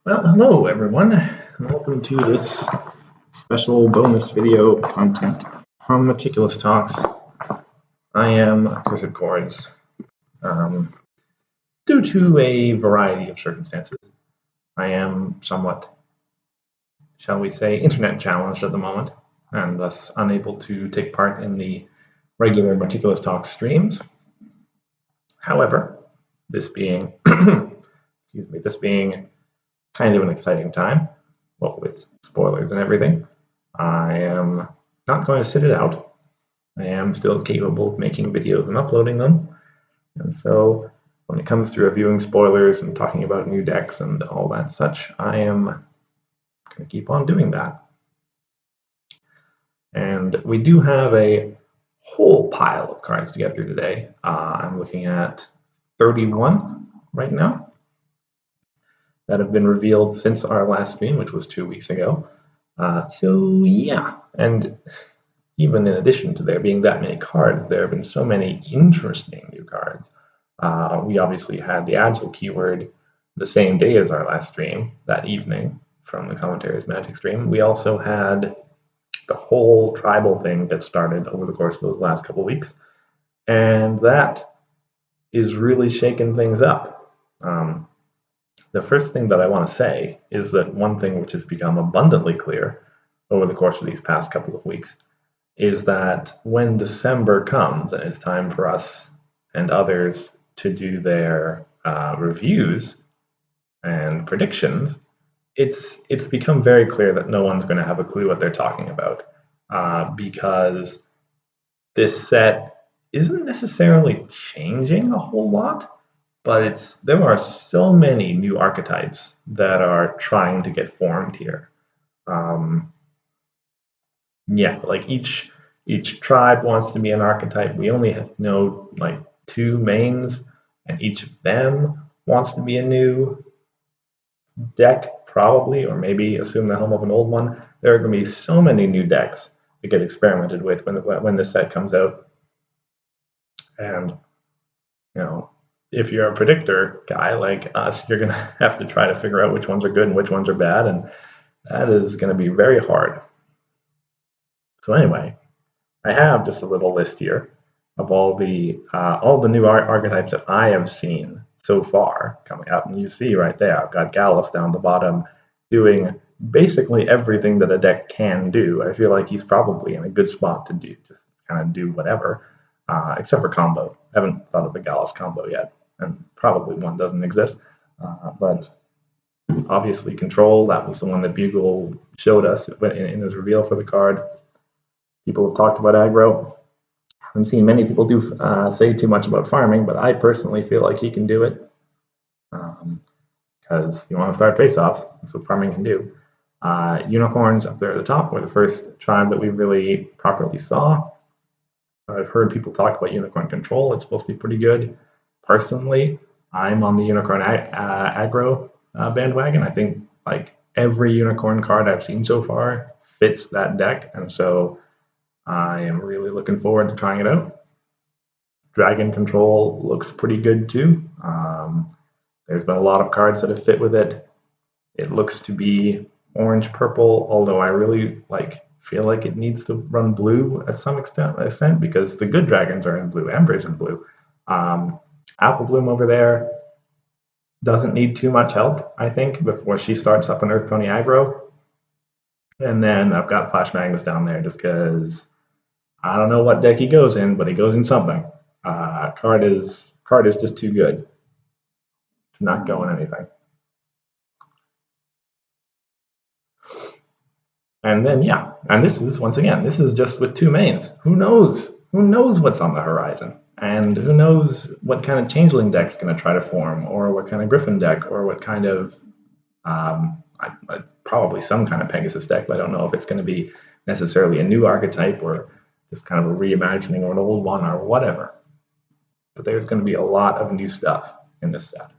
Well, hello everyone, and welcome to this special bonus video content from Meticulous Talks. I am Cursedchords. Due to a variety of circumstances, I am somewhat, shall we say, internet challenged at the moment, and thus unable to take part in the regular Meticulous Talks streams. However, this being, this being kind of an exciting time, well, with spoilers and everything, I am not going to sit it out. I am still capable of making videos and uploading them. And so when it comes to reviewing spoilers and talking about new decks and all that such, I am going to keep on doing that. And we do have a whole pile of cards to get through today. I'm looking at 31 right now that have been revealed since our last stream, which was 2 weeks ago. So yeah, and even in addition to there being that many cards, there have been so many interesting new cards. We obviously had the Agile keyword the same day as our last stream, that evening, from the Commentaries Magic stream. We also had the whole tribal thing that started over the course of those last couple of weeks, and that is really shaking things up. The first thing that I want to say is that one thing which has become abundantly clear over the course of these past couple of weeks is that when December comes and it's time for us and others to do their reviews and predictions, it's become very clear that no one's going to have a clue what they're talking about, because this set isn't necessarily changing a whole lot, but there are so many new archetypes that are trying to get formed here. Yeah, like each tribe wants to be an archetype. We only know like 2 mains, and each of them wants to be a new deck, probably, or maybe assume the helm of an old one. There are going to be so many new decks that get experimented with when this set comes out. And, you know, if you're a predictor guy like us, you're going to have to try to figure out which ones are good and which ones are bad, and that is going to be very hard. So anyway, I have just a little list here of all the new archetypes that I have seen so far coming up, and you see right there, I've got Gallus down the bottom doing basically everything that a deck can do. I feel like he's probably in a good spot to just kind of do whatever, except for combo. I haven't thought of a Gallus combo yet, and probably one doesn't exist. But obviously control, that was the one that Bugle showed us in his reveal for the card. People have talked about aggro. I've seen many people do say too much about farming, but I personally feel like he can do it, because you want to start face-offs. That's what farming can do. Unicorns up there at the top were the first tribe that we really properly saw. I've heard people talk about unicorn control. It's supposed to be pretty good. Personally, I'm on the unicorn aggro bandwagon. I think like every unicorn card I've seen so far fits that deck, and so I am really looking forward to trying it out. Dragon control looks pretty good too. There's been a lot of cards that have fit with it. It looks to be orange-purple, although I really feel like it needs to run blue at some extent because the good dragons are in blue. Ember's in blue. Applebloom over there doesn't need too much help, I think, before she starts up an Earth Pony aggro. And then I've got Flash Magnus down there just because I don't know what deck he goes in, but he goes in something. Card is just too good to not go in anything. And then and this is once again, this is just with 2 mains. Who knows? Who knows what's on the horizon? And who knows what kind of changeling deck's going to try to form, or what kind of Griffin deck, or what kind of probably some kind of Pegasus deck, but I don't know if it's going to be necessarily a new archetype or just kind of a reimagining or an old one or whatever. But there's going to be a lot of new stuff in this set.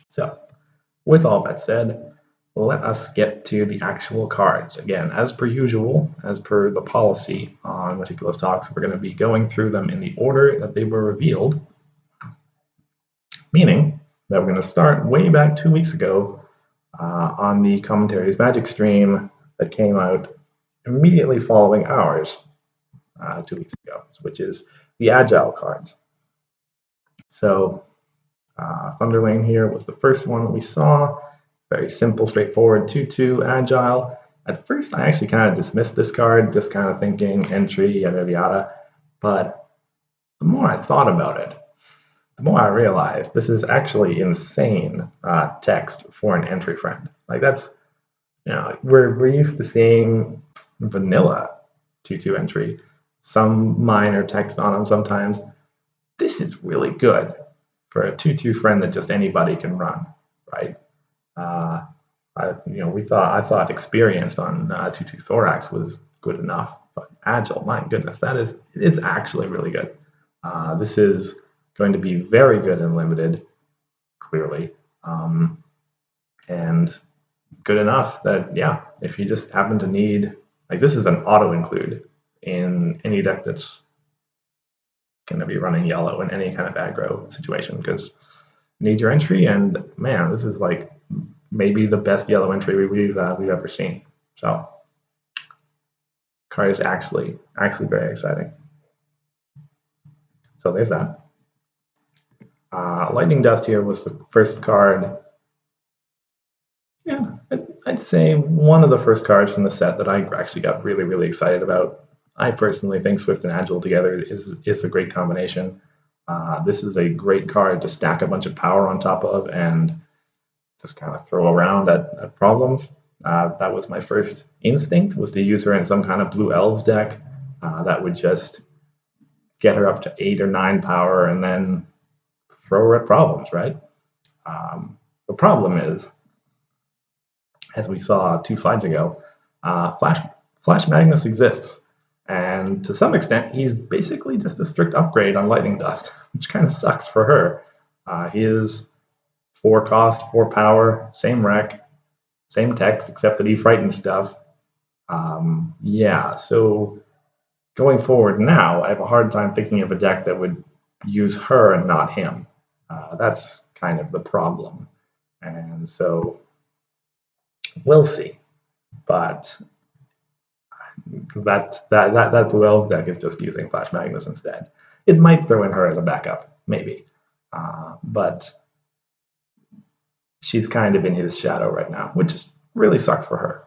So, with all that said, let us get to the actual cards. Again, as per usual, as per the policy on Meticulous Talks, we're going to be going through them in the order that they were revealed, meaning that we're going to start way back 2 weeks ago on the commentaries magic stream that came out immediately following ours 2 weeks ago, which is the Agile cards. So Thunderwing here was the first one that we saw. Very simple, straightforward 2/2 Agile. At first, I actually kind of dismissed this card, just kind of thinking entry, yada yada. But the more I thought about it, the more I realized this is actually insane text for an entry friend. Like that's, you know, we're used to seeing vanilla 2/2 entry, some minor text on them sometimes. This is really good for a 2/2 friend that just anybody can run, right? I thought experienced on 2/2 Thorax was good enough, but agile, my goodness, it's actually really good. This is going to be very good and limited, clearly, and good enough that, yeah, if you just happen to need, like, this is an auto include in any deck that's going to be running yellow in any kind of aggro situation, because you need your entry, and man, this is like maybe the best yellow entry we've ever seen. So, card is actually very exciting. So there's that. Lightning Dust here was the first card. Yeah, I'd say one of the first cards from the set that I actually got really excited about. I personally think Swift and Agile together is a great combination. This is a great card to stack a bunch of power on top of and just kind of throw around at problems. That was my first instinct, was to use her in some kind of Blue Elves deck that would just get her up to 8 or 9 power and then throw her at problems, right? The problem is, as we saw 2 slides ago, Flash Magnus exists. And to some extent, he's basically just a strict upgrade on Lightning Dust, which kind of sucks for her. He is 4 cost, 4 power, same rec, same text, except that he frightens stuff. Yeah, so going forward now, I have a hard time thinking of a deck that would use her and not him. That's kind of the problem. And so we'll see. But that Blue Elves deck is just using Flash Magnus instead. It might throw in her as a backup, maybe. But she's kind of in his shadow right now, which really sucks for her.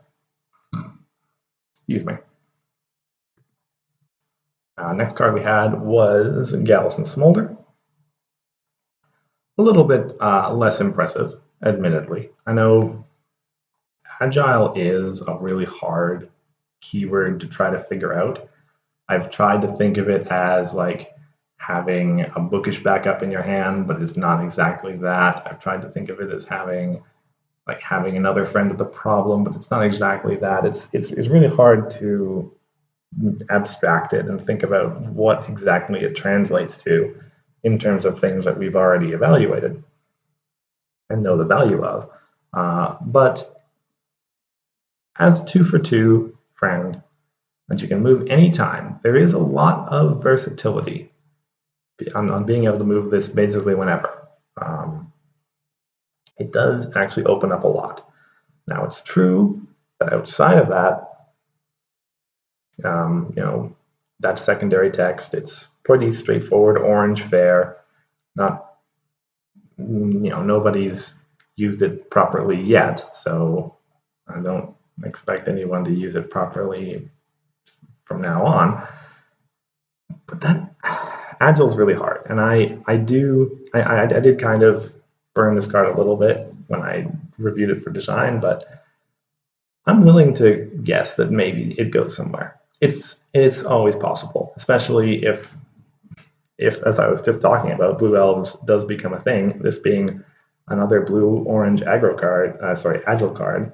Excuse me. Next card we had was Gallison Smoulder. A little bit less impressive, admittedly. I know Agile is a really hard keyword to try to figure out. I've tried to think of it as like having a bookish backup in your hand, but it's not exactly that. I've tried to think of it as having another friend of the problem, but it's not exactly that. It's really hard to abstract it and think about what exactly it translates to in terms of things that we've already evaluated and know the value of. But as a 2-for-2 friend that you can move anytime, there is a lot of versatility on being able to move this basically whenever. It does actually open up a lot. Now, it's true that outside of that, that secondary text, it's pretty straightforward, orange, fair. Not, nobody's used it properly yet, so I don't expect anyone to use it properly from now on. But that Agile's really hard, and I did kind of burn this card a little bit when I reviewed it for design, but I'm willing to guess that maybe it goes somewhere. It's always possible, especially if as I was just talking about, Blue Elves does become a thing. This being another blue-orange aggro card, Agile card,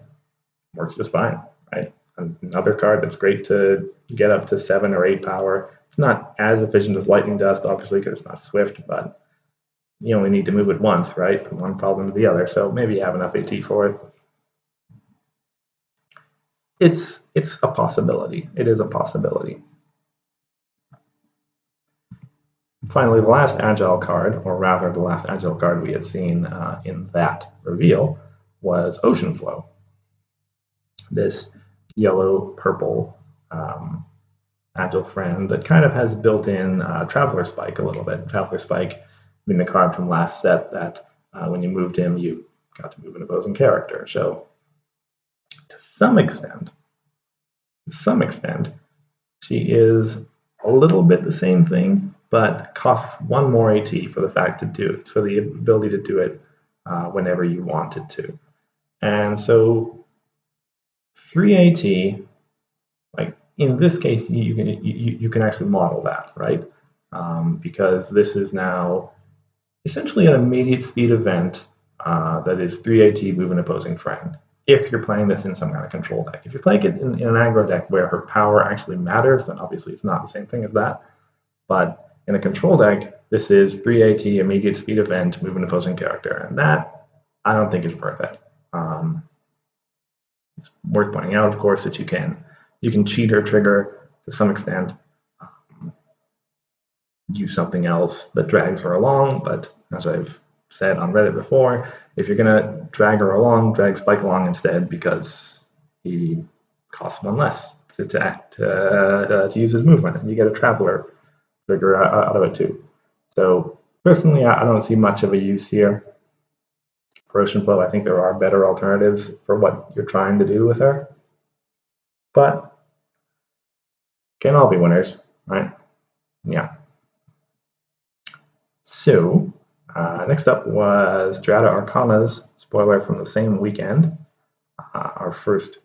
works just fine, right? Another card that's great to get up to 7 or 8 power. It's not as efficient as Lightning Dust, obviously, because it's not swift, but you only need to move it once, right, from one problem to the other. So maybe you have enough AT for it. It's a possibility. It is a possibility. Finally, the last Agile card, or rather the last Agile card we had seen in that reveal, was Ocean Flow. This yellow-purple agile friend that kind of has built-in Traveler Spike a little bit. Traveler Spike being the card from last set that when you moved him, you got to move an opposing character. So to some extent, she is a little bit the same thing, but costs 1 more AT for the ability to do it whenever you wanted to. And so 3 AT, like in this case, you can actually model that, right? Because this is now essentially an immediate speed event that is 3 AT move an opposing friend. If you're playing this in some kind of control deck. If you're playing it in an aggro deck where her power actually matters, then obviously it's not the same thing as that. But in a control deck, this is 3 AT, immediate speed event, move an opposing character. And that, I don't think is worth it. It's worth pointing out, of course, that you can cheat or trigger to some extent, use something else that drags her along, but as I've said on Reddit before, if you're going to drag her along, drag Spike along instead, because he costs 1 less to use his movement, and you get a Traveler trigger out of it too. So personally, I don't see much of a use here. For Ocean Flow, I think there are better alternatives for what you're trying to do with her. But can all be winners, right? Yeah. So next up was Strata Arcana's spoiler from the same weekend. Our first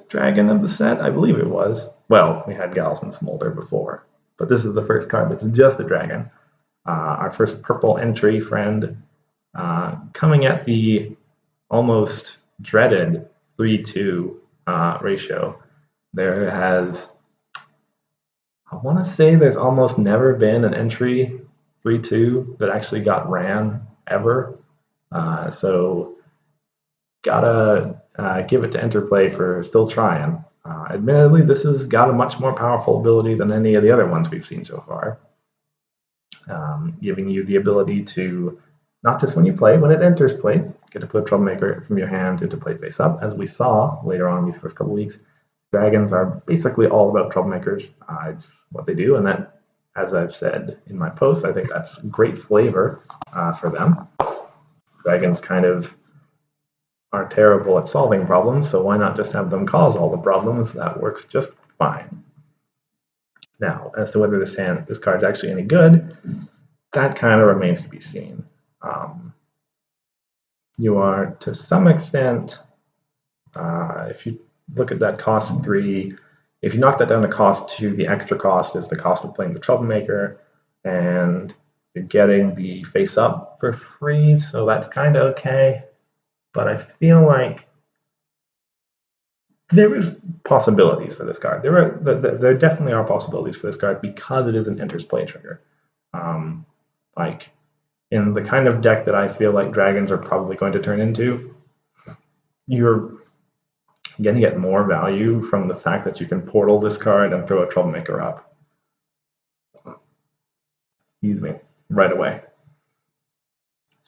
dragon of the set, I believe it was. Well, we had Gals and Smoulder before, but this is the first card that's just a dragon. Our first purple entry friend, coming at the almost dreaded 3-2 ratio. There has, I want to say there's almost never been an entry 3-2 that actually got ran ever. So gotta give it to Interplay for still trying. Admittedly, this has got a much more powerful ability than any of the other ones we've seen so far. Giving you the ability to, not just when you play, when it enters play, get to put Troublemaker from your hand into play face up. As we saw later on in these first couple weeks, dragons are basically all about Troublemakers. It's what they do, and that, as I've said in my post, I think that's great flavor for them. Dragons kind of are terrible at solving problems, so why not just have them cause all the problems? That works just fine. Now, as to whether this card's actually any good, that kind of remains to be seen. You are, to some extent, if you look at that cost 3, if you knock that down to cost 2, the extra cost is the cost of playing the Troublemaker, and you're getting the face up for free, so that's kind of okay. But I feel like there is possibilities for this card. There definitely are possibilities for this card because it is an enters play trigger. Like in the kind of deck that I feel like dragons are probably going to turn into, you're going to get more value from the fact that you can portal this card and throw a Troublemaker up. Excuse me, right away.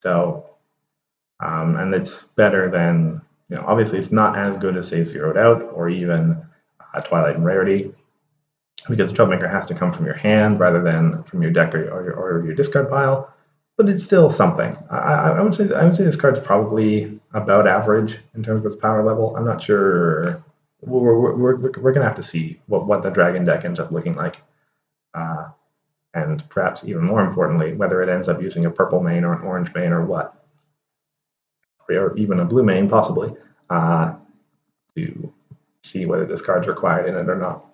So, and it's better than, obviously it's not as good as, say, Zeroed Out or even Twilight and Rarity, because the Troublemaker has to come from your hand rather than from your deck or your discard pile, but it's still something. I would say this card's probably about average in terms of its power level. I'm not sure. We're going to have to see what the dragon deck ends up looking like, and perhaps even more importantly, whether it ends up using a purple main or an orange main or what, or even a blue main possibly, to see whether this card's required in it or not.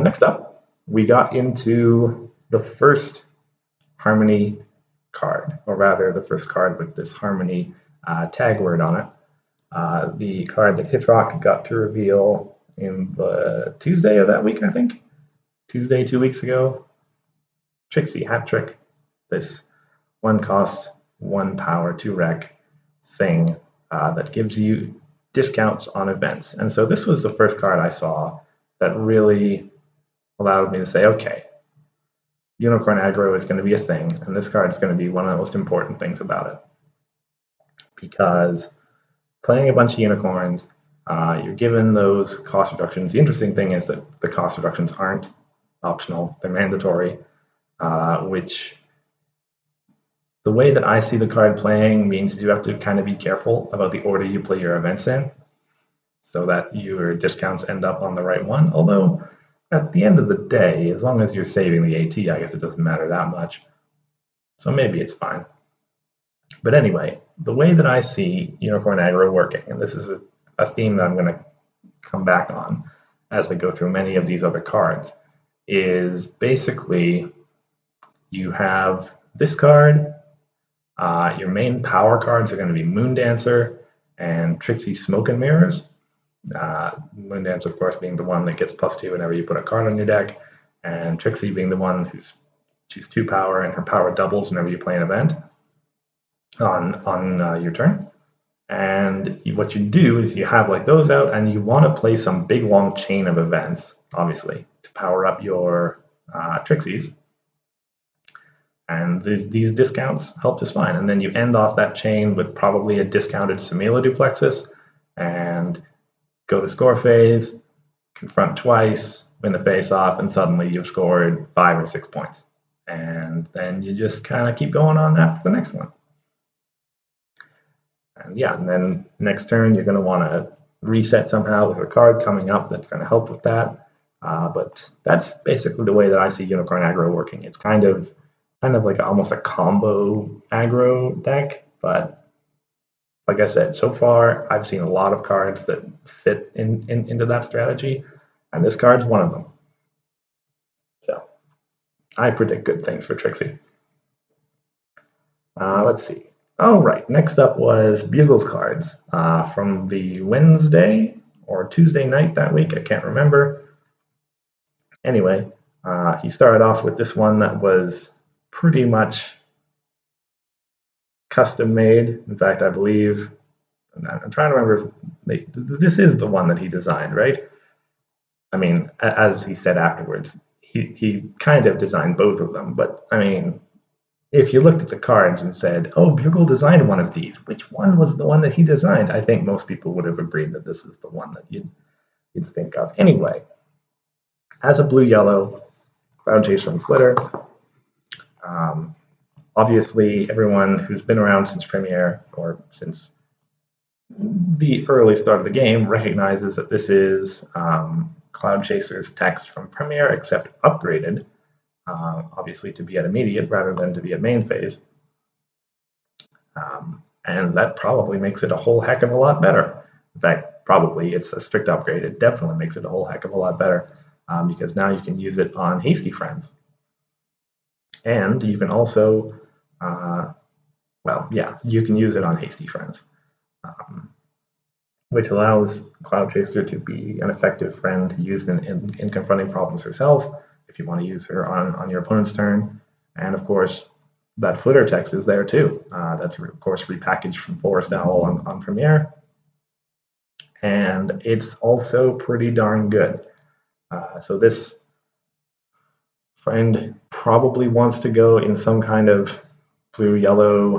Next up, we got into the first Harmony card, or rather the first card with this Harmony tag word on it. The card that Hithrock got to reveal in the Tuesday of that week, I think. Tuesday 2 weeks ago. Trixie, Hat Trick. This 1 cost, 1 power, 2 rec thing that gives you discounts on events. And so this was the first card I saw that really allowed me to say, okay, unicorn aggro is going to be a thing, and this card is going to be one of the most important things about it. Because playing a bunch of unicorns, you're given those cost reductions. The interesting thing is that the cost reductions aren't optional, they're mandatory, which the way that I see the card playing means you have to kind of be careful about the order you play your events in so that your discounts end up on the right one. Although, at the end of the day, as long as you're saving the AT, I guess it doesn't matter that much. So maybe it's fine. But anyway, the way that I see unicorn aggro working, and this is a theme that I'm going to come back on as I go through many of these other cards, is basically you have this card. Your main power cards are going to be Moondancer and Trixie Smoke and Mirrors. Moondancer, of course, being the one that gets +2 whenever you put a card on your deck, and Trixie being the one she's 2 power and her power doubles whenever you play an event on your turn. And what you do is you have like those out, and you want to play some big long chain of events, obviously, to power up your Trixies. And these discounts help just fine. And then you end off that chain with probably a discounted Samela Duplexus, and go to score phase, confront twice, win the face off, and suddenly you've scored 5 or 6 points. And then you just kind of keep going on that for the next one. And yeah, and then next turn you're going to want to reset somehow with a card coming up that's going to help with that. But that's basically the way that I see Unicorn aggro working. It's kind of like almost a combo aggro deck, but like I said, so far I've seen a lot of cards that fit into that strategy, and this card's one of them. So I predict good things for Trixie. Let's see. Oh, right. Next up was Bugle's cards from the Wednesday or Tuesday night that week. I can't remember. Anyway, he started off with this one that was pretty much custom made. In fact, I believe, I'm trying to remember if this is the one that he designed, right? I mean, as he said afterwards, he kind of designed both of them, but I mean, if you looked at the cards and said, oh, Bugle designed one of these, which one was the one that he designed? I think most people would have agreed that this is the one that you'd think of. Anyway, as a blue-yellow Cloud Chaser and Flitter, obviously everyone who's been around since Premiere or since the early start of the game recognizes that this is Cloud Chaser's text from Premiere, except upgraded. Obviously to be at immediate rather than to be at main phase. And that probably makes it a whole heck of a lot better. In fact, probably it's a strict upgrade. It definitely makes it a whole heck of a lot better because now you can use it on Hasty Friends. And you can also, you can use it on Hasty Friends, which allows Cloud Chaser to be an effective friend used in confronting problems herself, if you want to use her on your opponent's turn. And of course, that Flitter text is there too. That's of course repackaged from Forest Owl on Premiere. And it's also pretty darn good. So this friend probably wants to go in some kind of blue-yellow,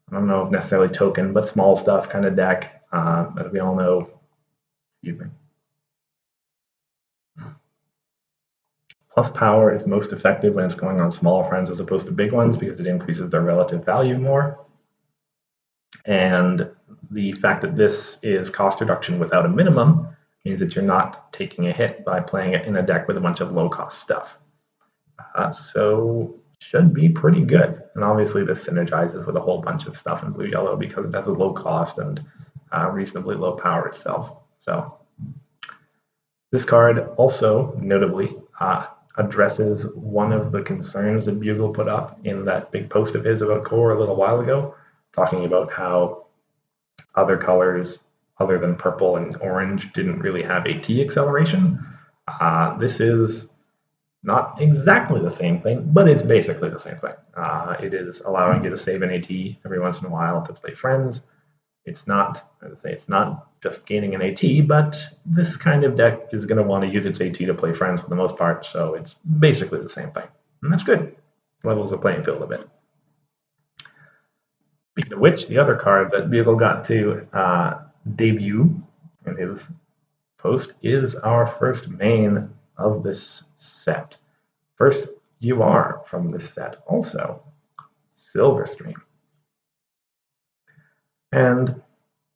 I don't know if necessarily token, but small stuff kind of deck. As we all know, excuse me. Plus power is most effective when it's going on small friends as opposed to big ones because it increases their relative value more. And the fact that this is cost reduction without a minimum means that you're not taking a hit by playing it in a deck with a bunch of low-cost stuff. So should be pretty good. And obviously this synergizes with a whole bunch of stuff in blue-yellow because it has a low cost and reasonably low power itself. So this card also, notably, addresses one of the concerns that Bugle put up in that big post of his about core a little while ago, talking about how other colors other than purple and orange didn't really have AT acceleration. This is not exactly the same thing, but it's basically the same thing. It is allowing you to save an AT every once in a while to play friends. It's not, as I say, it's not just gaining an AT, but this kind of deck is going to want to use its AT to play friends for the most part, so it's basically the same thing, and that's good. levels the playing field a bit. Speaking of which, the other card that Bugle got to debut in his post is our first main of this set. First UR from this set, also Silverstream. And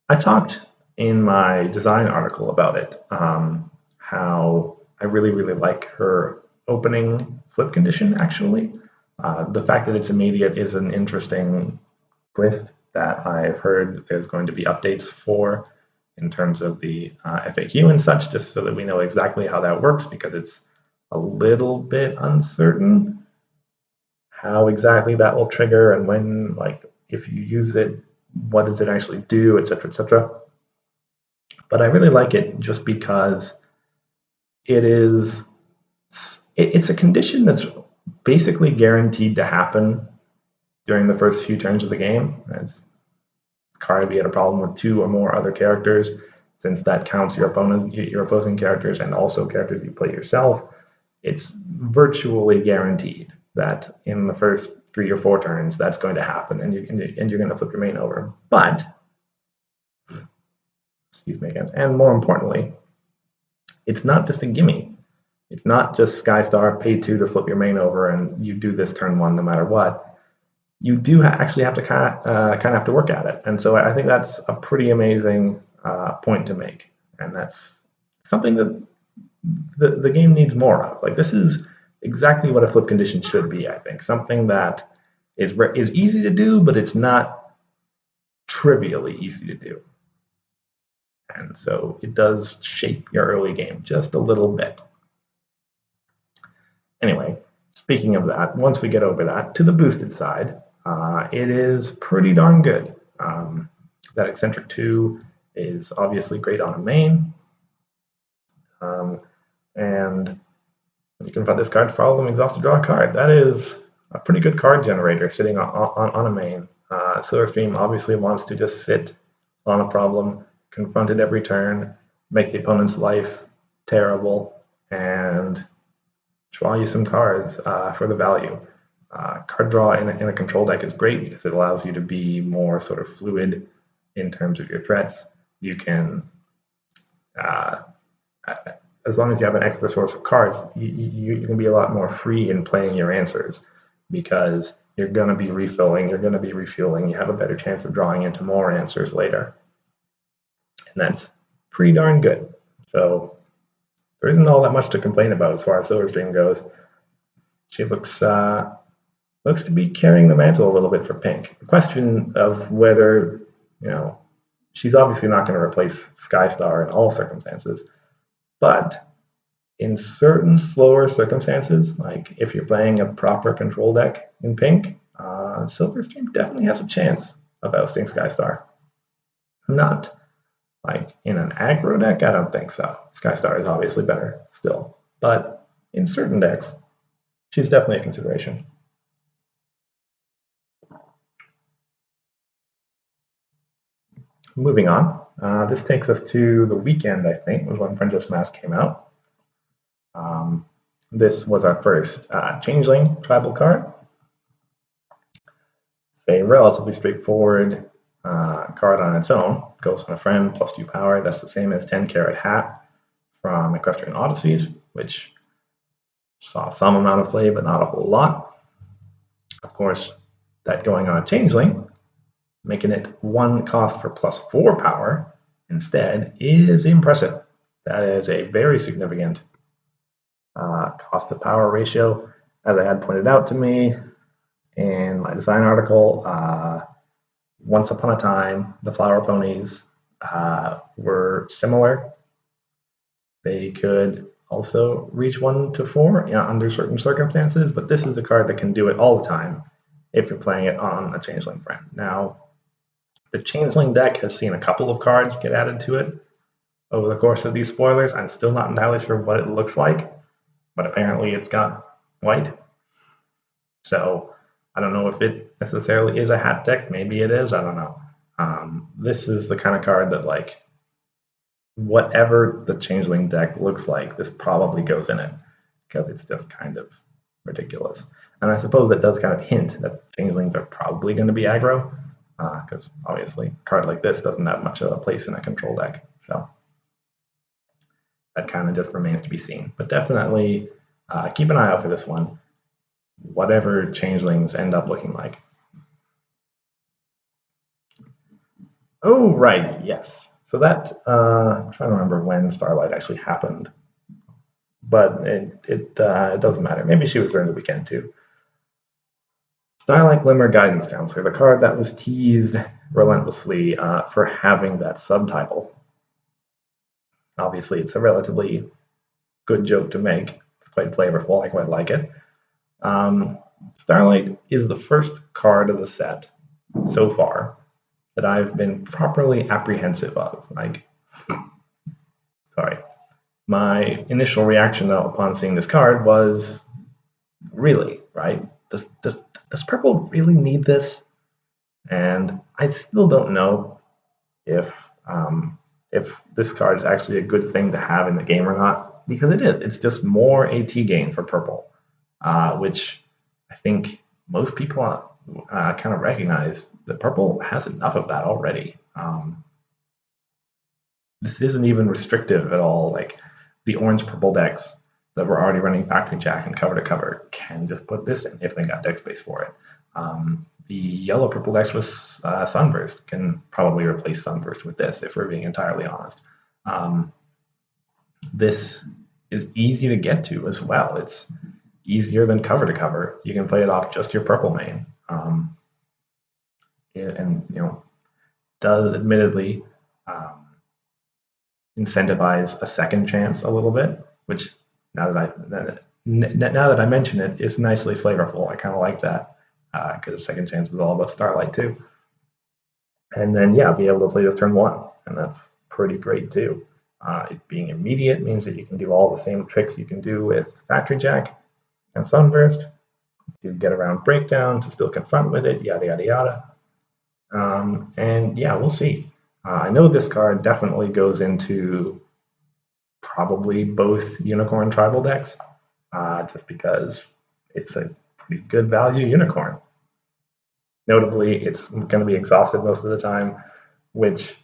I talked in my design article about it, how I really, really like her opening flip condition, actually. The fact that it's immediate is an interesting twist that I've heard there's going to be updates for in terms of the FAQ and such, just so that we know exactly how that works, because it's a little bit uncertain how exactly that will trigger and when, like, if you use it, what does it actually do, etc., etc. But I really like it just because it's a condition that's basically guaranteed to happen during the first few turns of the game. As card, we had a problem with 2 or more other characters, since that counts your opposing characters and also characters you play yourself. It's virtually guaranteed that in the first 3 or 4 turns that's going to happen, and you're going to flip your main over. But, excuse me again, and more importantly, it's not just a gimme. It's not just Skystar, pay 2 to flip your main over, and you do this turn 1 no matter what. You do actually have to kind of have to work at it, and so I think that's a pretty amazing point to make, and that's something that the game needs more of. Like, this is exactly what a flip condition should be, I think. Something that is easy to do, but it's not trivially easy to do. And so it does shape your early game just a little bit. Anyway, speaking of that, once we get over that, to the boosted side, it is pretty darn good. That Eccentric 2 is obviously great on a main. And you can find this card, follow them, exhaust to draw a card. That is a pretty good card generator sitting on a main. Silverstream obviously wants to just sit on a problem, confront it every turn, make the opponent's life terrible, and draw you some cards for the value. Card draw in a control deck is great because it allows you to be more sort of fluid in terms of your threats. You can, as long as you have an extra source of cards, you can be a lot more free in playing your answers, because you're going to be refilling, you're going to be refueling, you have a better chance of drawing into more answers later. And that's pretty darn good. So there isn't all that much to complain about as far as Silverstream goes. She looks to be carrying the mantle a little bit for pink. The question of whether, she's obviously not going to replace Skystar in all circumstances, but in certain slower circumstances, like if you're playing a proper control deck in pink, Silverstream definitely has a chance of ousting Skystar. Not like in an aggro deck, I don't think so. Skystar is obviously better still, but in certain decks, she's definitely a consideration. Moving on, this takes us to the weekend, I think, was when Princess Mask came out. This was our first Changeling tribal card. It's a relatively straightforward card on its own. Goes on a friend, +2 power. That's the same as 10 Carat Hat from Equestrian Odysseys, which saw some amount of play, but not a whole lot. Of course, that going on a Changeling, making it 1 cost for +4 power instead, is impressive. That is a very significant cost to power ratio. As I had pointed out to me in my design article, once upon a time, the flower ponies were similar. They could also reach 1 to 4 under certain circumstances, but this is a card that can do it all the time if you're playing it on a Changeling friend. Now, the Changeling deck has seen a couple of cards get added to it over the course of these spoilers. I'm still not entirely sure what it looks like, but apparently it's got white. So I don't know if it necessarily is a hat deck. Maybe it is. I don't know. This is the kind of card that, like, whatever the Changeling deck looks like, this probably goes in it, because it's just kind of Meticulous. And I suppose that does kind of hint that changelings are probably going to be aggro, because obviously a card like this doesn't have much of a place in a control deck. So that kind of just remains to be seen. But definitely keep an eye out for this one, whatever changelings end up looking like. Oh, right, yes. So that, I'm trying to remember when Starlight actually happened, but it doesn't matter. Maybe she was during the weekend too. Starlight Glimmer Guidance Counselor, the card that was teased relentlessly for having that subtitle. Obviously, it's a relatively good joke to make. It's quite flavorful. I quite like it. Starlight is the first card of the set so far that I've been properly apprehensive of. Sorry. My initial reaction, though, upon seeing this card was, really, right? Does purple really need this? And I still don't know if this card is actually a good thing to have in the game or not, because it is. It's just more AT gain for purple, which I think most people kind of recognize that purple has enough of that already. This isn't even restrictive at all. Like the orange-purple decks that were already running Factory Jack and cover to cover can just put this in if they got deck space for it. The yellow-purple decks with Sunburst can probably replace Sunburst with this, if we're being entirely honest. This is easy to get to as well. It's easier than cover to cover. You can play it off just your purple main. And, does admittedly incentivize a second chance a little bit, which now that I mention it, is nicely flavorful. I kind of like that because second chance was all about Starlight too. And then be able to play this turn 1, and that's pretty great too. It being immediate means that you can do all the same tricks you can do with Factory Jack and Sunburst to get around Breakdown, to still confront with it, yada yada yada. And we'll see. I know this card definitely goes into probably both Unicorn Tribal decks, just because it's a pretty good value Unicorn. Notably, it's going to be exhausted most of the time, which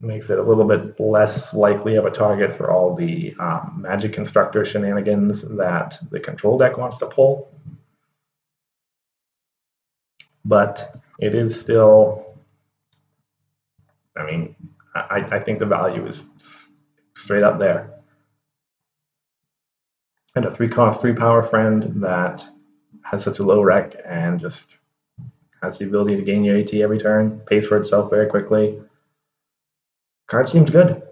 makes it a little bit less likely of a target for all the Magic Constructor shenanigans that the control deck wants to pull. But it is still, I think the value is straight up there. And a 3-cost, 3-power friend that has such a low rec and just has the ability to gain your AT every turn, pays for itself very quickly. Card seems good,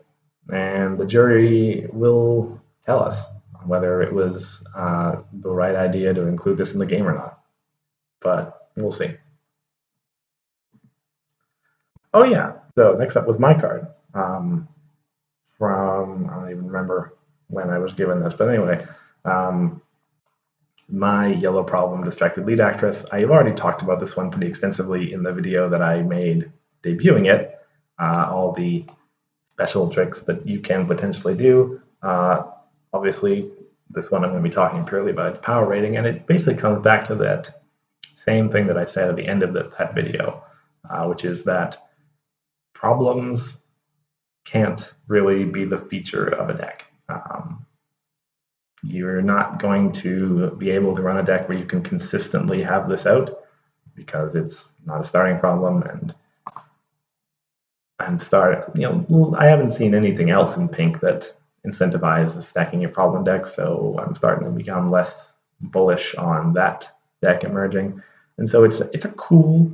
and the jury will tell us whether it was the right idea to include this in the game or not. But we'll see. Oh yeah, so next up was my card from, I don't even remember when I was given this, but anyway, my yellow problem Distracted Lead Actress. I have already talked about this one pretty extensively in the video that I made debuting it, all the special tricks that you can potentially do. Obviously, this one I'm going to be talking purely about its power rating, and it basically comes back to that same thing that I said at the end of that video, which is that problems can't really be the feature of a deck. You're not going to be able to run a deck where you can consistently have this out because it's not a starting problem, and I haven't seen anything else in pink that incentivizes stacking your problem deck, so I'm starting to become less bullish on that deck emerging. And so it's a cool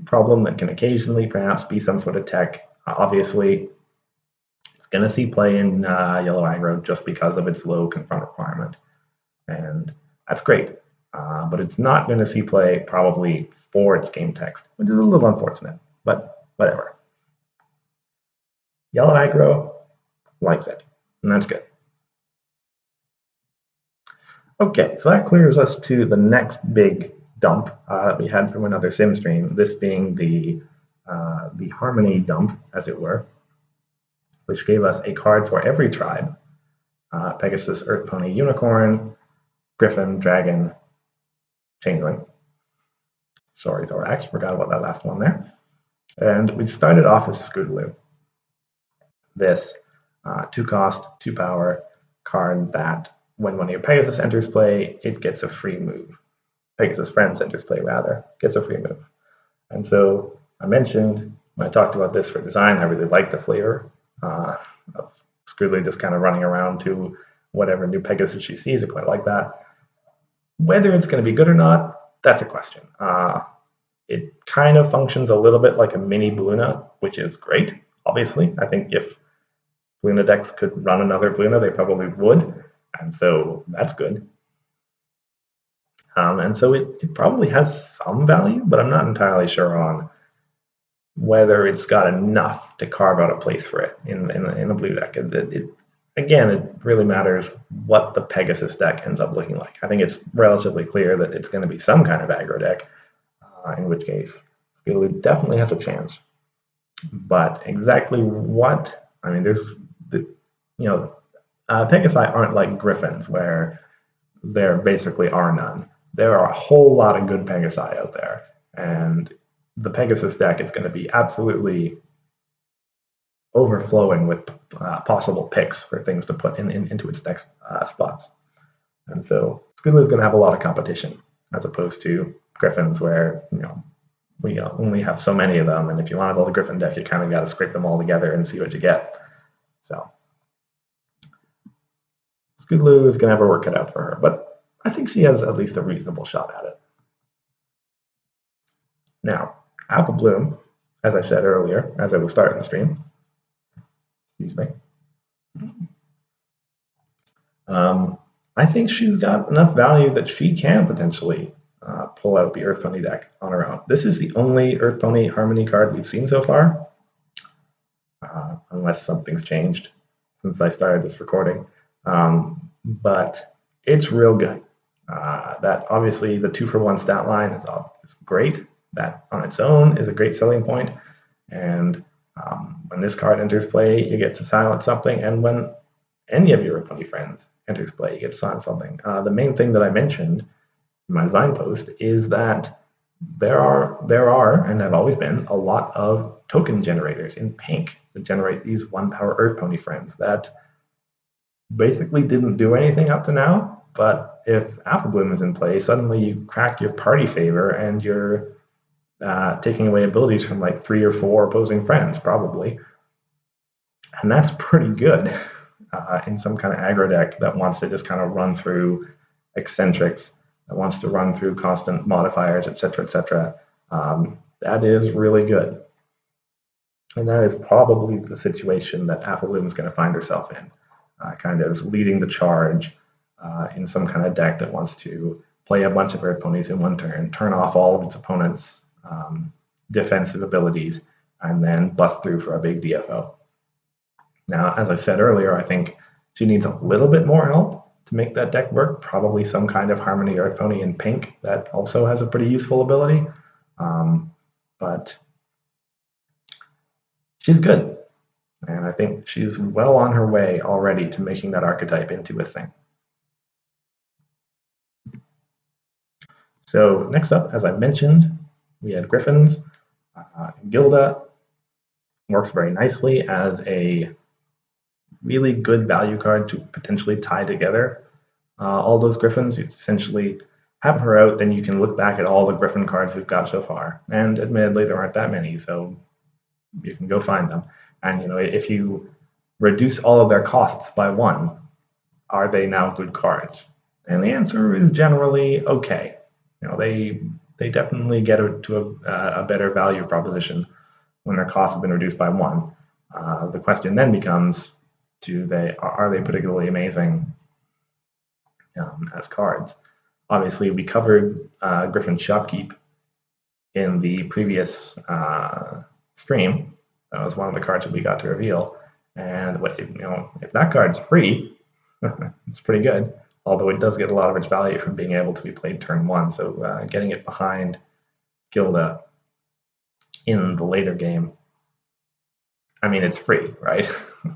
problem that can occasionally perhaps be some sort of tech. Obviously, it's going to see play in yellow aggro just because of its low confront requirement, and that's great. But it's not going to see play probably for its game text, which is a little unfortunate, but whatever. Yellow aggro likes it, and that's good. Okay, so that clears us to the next big dump that we had from another sim stream, this being the Harmony dump, as it were, which gave us a card for every tribe. Pegasus, Earth Pony, Unicorn, Griffin, Dragon, Changeling. Sorry, Thorax, forgot about that last one there. And we started off as Scootaloo. This 2-cost, 2-power card that when one of your Pegasus enters play, it gets a free move. Pegasus friends enters play, rather, gets a free move. And so I mentioned, when I talked about this for design, I really like the flavor of Scootaloo just kind of running around to whatever new Pegasus she sees. I quite like that. Whether it's going to be good or not, that's a question. It kind of functions a little bit like a mini Bluna, which is great, obviously. I think if Bluna decks could run another Bluna, they probably would, and so that's good. And so it probably has some value, but I'm not entirely sure on whether it's got enough to carve out a place for it in a blue deck. Again, it really matters what the Pegasus deck ends up looking like. I think it's relatively clear that it's going to be some kind of aggro deck, in which case Scootaloo definitely has a chance. But exactly what, I mean, Pegasi aren't like Griffins where there basically are none. There are a whole lot of good Pegasi out there, and the Pegasus deck is going to be absolutely overflowing with possible picks for things to put into its deck spots. And so Scootaloo is going to have a lot of competition, as opposed to Griffins, where we only have so many of them, and if you want to build a Griffin deck, you kind of got to scrape them all together and see what you get. So Scootaloo is going to have her work cut out for her, but I think she has at least a reasonable shot at it. Now, Applebloom, as I said earlier, as I was starting the stream, excuse me, I think she's got enough value that she can potentially pull out the Earth Pony deck on her own. This is the only Earth Pony Harmony card we've seen so far, unless something's changed since I started this recording. But it's real good. That obviously the 2-for-1 stat line is great. That on its own is a great selling point. And when this card enters play, you get to silence something. And when any of your Earth Pony friends enters play, you get to silence something. The main thing that I mentioned in my design post is that there are and have always been a lot of token generators in pink that generate these 1-power Earth Pony friends that basically didn't do anything up to now. But if Applebloom is in play, suddenly you crack your party favor and you're taking away abilities from like 3 or 4 opposing friends, probably. And that's pretty good in some kind of aggro deck that wants to just kind of run through eccentrics, that wants to run through constant modifiers, etc., etc. That is really good. And that is probably the situation that Applebloom is going to find herself in, kind of leading the charge in some kind of deck that wants to play a bunch of Earth Ponies in one turn, turn off all of its opponent's defensive abilities, and then bust through for a big DFO. Now, as I said earlier, I think she needs a little bit more help to make that deck work. Probably some kind of Harmony Earth Pony in pink that also has a pretty useful ability. But she's good. And I think she's well on her way already to making that archetype into a thing. So next up, as I mentioned, we had Griffins. Gilda works very nicely as a really good value card to potentially tie together all those Griffins. You essentially have her out, then you can look back at all the Griffin cards we've got so far. And admittedly, there aren't that many, so you can go find them. And if you reduce all of their costs by 1, are they now good cards? And the answer is generally okay. They definitely get to a better value proposition when their costs have been reduced by 1. The question then becomes, are they particularly amazing as cards? Obviously, we covered Griffin Shopkeep in the previous stream. That was one of the cards that we got to reveal. And if that card's free, it's pretty good. Although it does get a lot of its value from being able to be played turn 1. So getting it behind Gilda in the later game, I mean, it's free, right?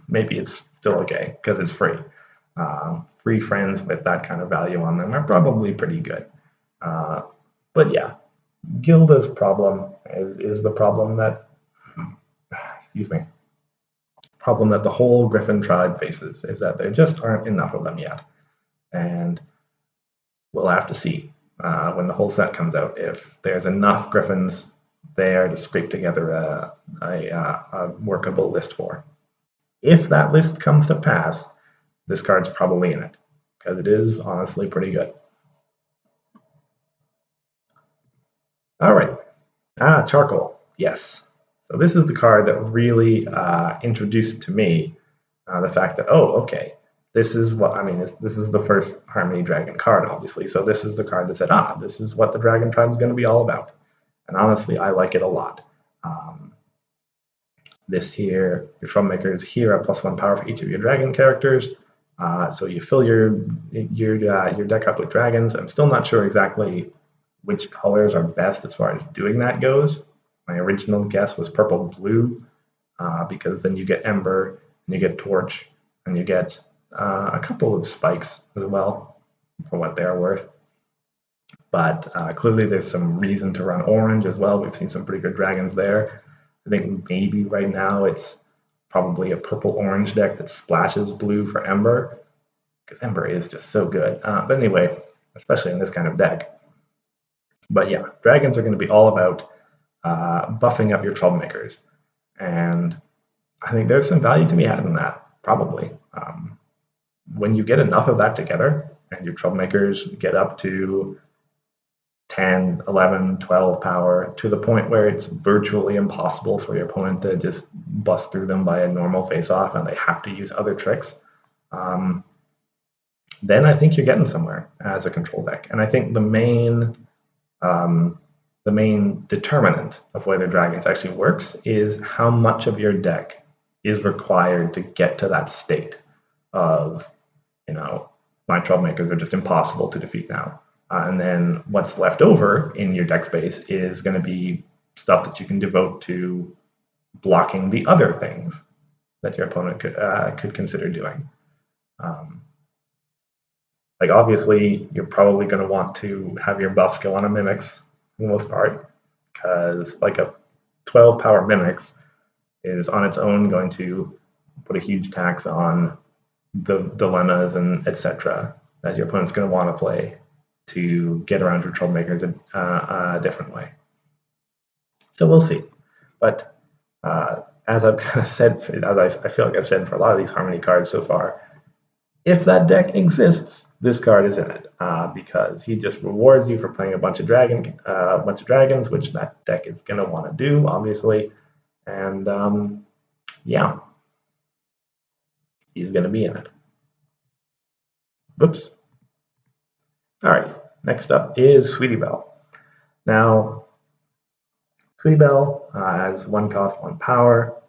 Maybe it's still okay because it's free. Free friends with that kind of value on them are probably pretty good. But yeah, Gilda's problem is the problem that, excuse me, problem that the whole Griffin tribe faces, is that there just aren't enough of them yet. And we'll have to see when the whole set comes out if there's enough Griffins there to scrape together a workable list for. If that list comes to pass, this card's probably in it, because it is honestly pretty good. All right. Charcoal. Yes. So this is the card that really introduced to me the fact that, oh, okay, this is what, I mean, this is the first Harmony Dragon card, obviously. So this is the card that said, this is what the Dragon Tribe is going to be all about. And honestly, I like it a lot. This here, your Troublemakers here at +1 power for each of your dragon characters. So you fill your deck up with dragons. I'm still not sure exactly which colors are best as far as doing that goes. My original guess was purple-blue, because then you get Ember, and you get Torch, and you get a couple of spikes as well, for what they're worth. But clearly there's some reason to run orange as well. We've seen some pretty good dragons there. I think maybe right now it's probably a purple-orange deck that splashes blue for Ember, because Ember is just so good. But anyway, especially in this kind of deck. But yeah, dragons are going to be all about buffing up your Troublemakers. And I think there's some value to be had in that, probably. When you get enough of that together, and your Troublemakers get up to 10, 11, 12 power, to the point where it's virtually impossible for your opponent to just bust through them by a normal face-off and they have to use other tricks, then I think you're getting somewhere as a control deck. And I think the main determinant of whether dragons actually works is how much of your deck is required to get to that state of, my Troublemakers are just impossible to defeat now. And then what's left over in your deck space is going to be stuff that you can devote to blocking the other things that your opponent could consider doing. Like, obviously, you're probably going to want to have your buffs go on a Mimics for the most part, because like a 12 power Mimics is on its own going to put a huge tax on the dilemmas and etc. that your opponent's going to want to play to get around your Troublemakers a different way. So we'll see. But as I've kind of said, as I feel like I've said for a lot of these Harmony cards so far, if that deck exists, this card is in it, because he just rewards you for playing a bunch of dragons, which that deck is going to want to do, obviously. And yeah, he's going to be in it. Oops. All right, next up is Sweetie Belle. Now, Sweetie Belle has 1 cost, 1 power.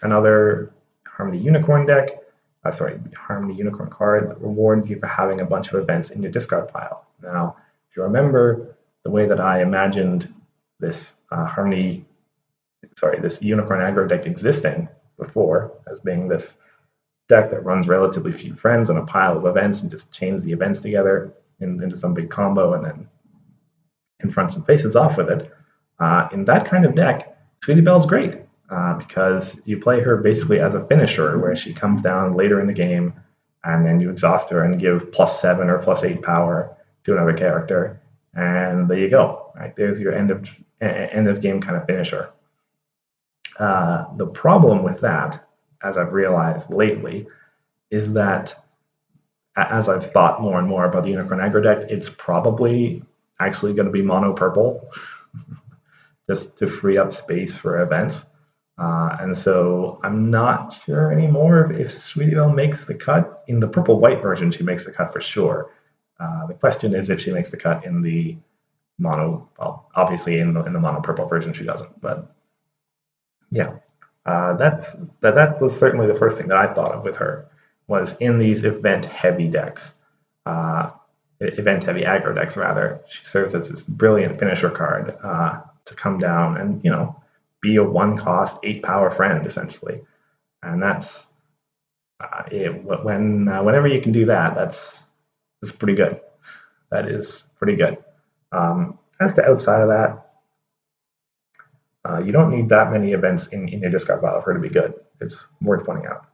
Another Harmony Unicorn deck. Harmony Unicorn card that rewards you for having a bunch of events in your discard pile. Now, if you remember the way that I imagined this this Unicorn aggro deck existing before, as being this deck that runs relatively few friends on a pile of events and just chains the events together into some big combo and then confronts and faces off with it. In that kind of deck, Sweetie Belle's great. Because you play her basically as a finisher, where she comes down later in the game, and then you exhaust her and give +7 or +8 power to another character, and there you go. Right, there's your end of game kind of finisher. The problem with that, as I've realized lately, is that as I've thought more and more about the Unicorn aggro deck, it's probably actually going to be mono purple, just to free up space for events. And so I'm not sure anymore if Sweetie Belle makes the cut. In the purple-white version, she makes the cut for sure. The question is if she makes the cut in the mono, well, obviously in the mono-purple version she doesn't, but yeah. That was certainly the first thing that I thought of with her, was in these event-heavy decks, event-heavy aggro decks rather, she serves as this brilliant finisher card to come down and, be a 1 cost, 8 power friend, essentially. And that's Whenever you can do that, that's pretty good. That is pretty good. As to outside of that, you don't need that many events in your discard pile for her to be good. It's worth pointing out.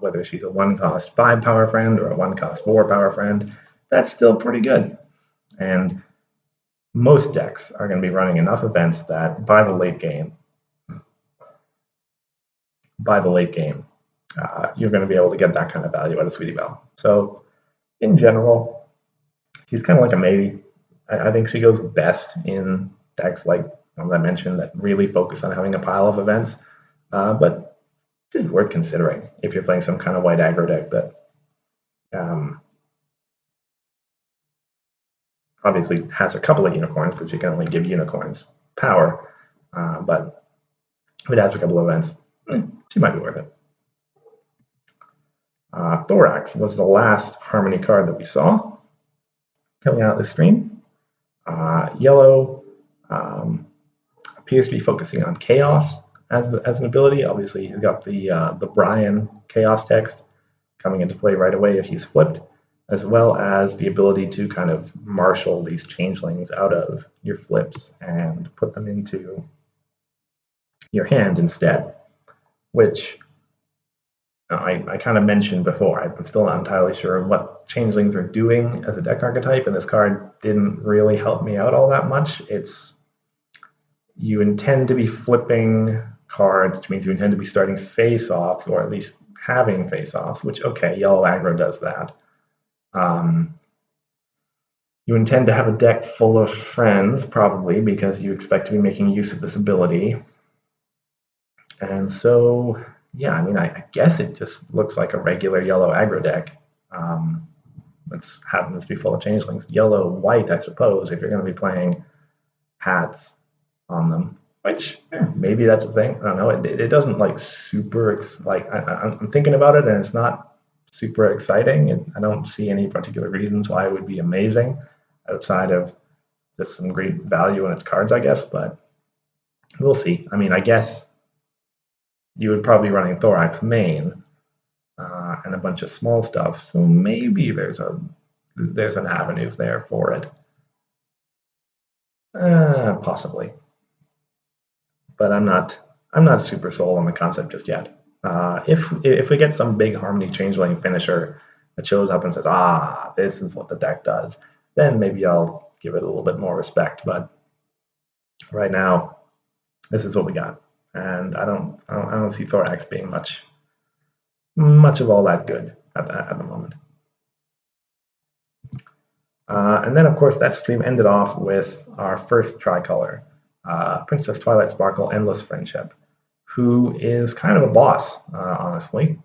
Whether she's a 1-cost 5 power friend or a 1-cost 4 power friend, that's still pretty good. And most decks are going to be running enough events that by the late game, you're going to be able to get that kind of value out of Sweetie Belle. So in general, she's kind of like a maybe. I think she goes best in decks like ones I mentioned that really focus on having a pile of events, but it's worth considering if you're playing some kind of white aggro deck that obviously has a couple of unicorns because you can only give unicorns power, but if it has a couple of events, she might be worth it. Thorax was the last Harmony card that we saw coming out of the stream. Yellow appears to be focusing on chaos as an ability. Obviously, he's got the Brian chaos text coming into play right away if he's flipped, as well as the ability to kind of marshal these changelings out of your flips and put them into your hand instead, which I kind of mentioned before. I'm still not entirely sure what changelings are doing as a deck archetype, and this card didn't really help me out all that much. You intend to be flipping cards, which means you intend to be starting face-offs, or at least having face-offs, which, okay, yellow aggro does that. You intend to have a deck full of friends, probably, because you expect to be making use of this ability. And so, yeah, I mean, I guess it just looks like a regular yellow aggro deck. It happens to be full of changelings. Yellow, white, I suppose, if you're going to be playing hats on them, which maybe that's a thing. I don't know. It doesn't like super, like, I'm thinking about it and it's not super exciting. And I don't see any particular reasons why it would be amazing outside of just some great value in its cards, I guess, but we'll see. I mean, I guess you would probably be running Thorax main and a bunch of small stuff. So maybe there's an avenue there for it. Possibly. But I'm not super sold on the concept just yet. If we get some big Harmony Changeling finisher that shows up and says, this is what the deck does, then maybe I'll give it a little bit more respect. But right now, this is what we got. And I don't see Thorax being much of all that good at the moment. And then, of course, that stream ended off with our first tricolor, Princess Twilight Sparkle, Endless Friendship, who is kind of a boss, honestly.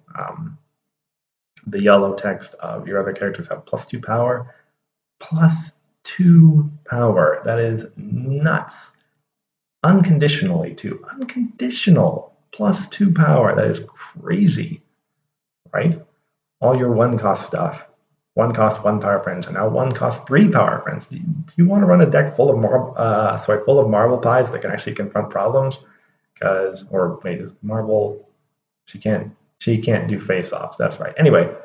The yellow text of your other characters have +2 power, +2 power. That is nuts. Unconditional +2 power. That is crazy, right? All your 1-cost stuff, 1-cost 1 power friends, are now 1-cost 3 power friends. Do you want to run a deck full of marble pies that can actually confront problems? Or wait, is marble? She can't do face-offs. That's right. Anyway,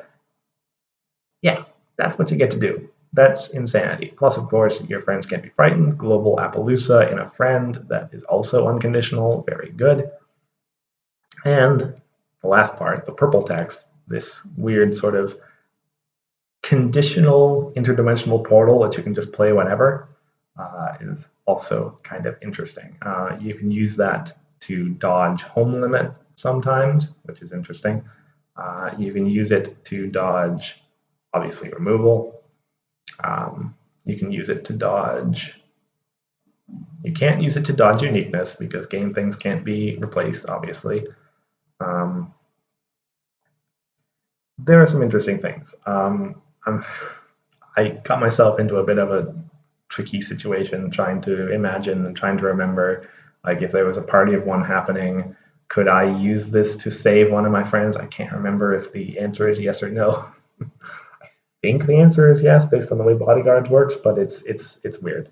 yeah, that's what you get to do. That's insanity. Plus, of course, your friends can't be frightened. Global Appaloosa in a friend that is also unconditional. Very good. And the last part, the purple text, this weird sort of conditional interdimensional portal that you can just play whenever, is also kind of interesting. You can use that to dodge home limit sometimes, which is interesting. You can use it to dodge, obviously, removal. You can use it to dodge. You can't use it to dodge uniqueness because game things can't be replaced, obviously. There are some interesting things. I got myself into a bit of a tricky situation trying to imagine and trying to remember, like, if there was a party of one happening, could I use this to save one of my friends? I can't remember if the answer is yes or no. I think the answer is yes, based on the way Bodyguards works, but it's weird.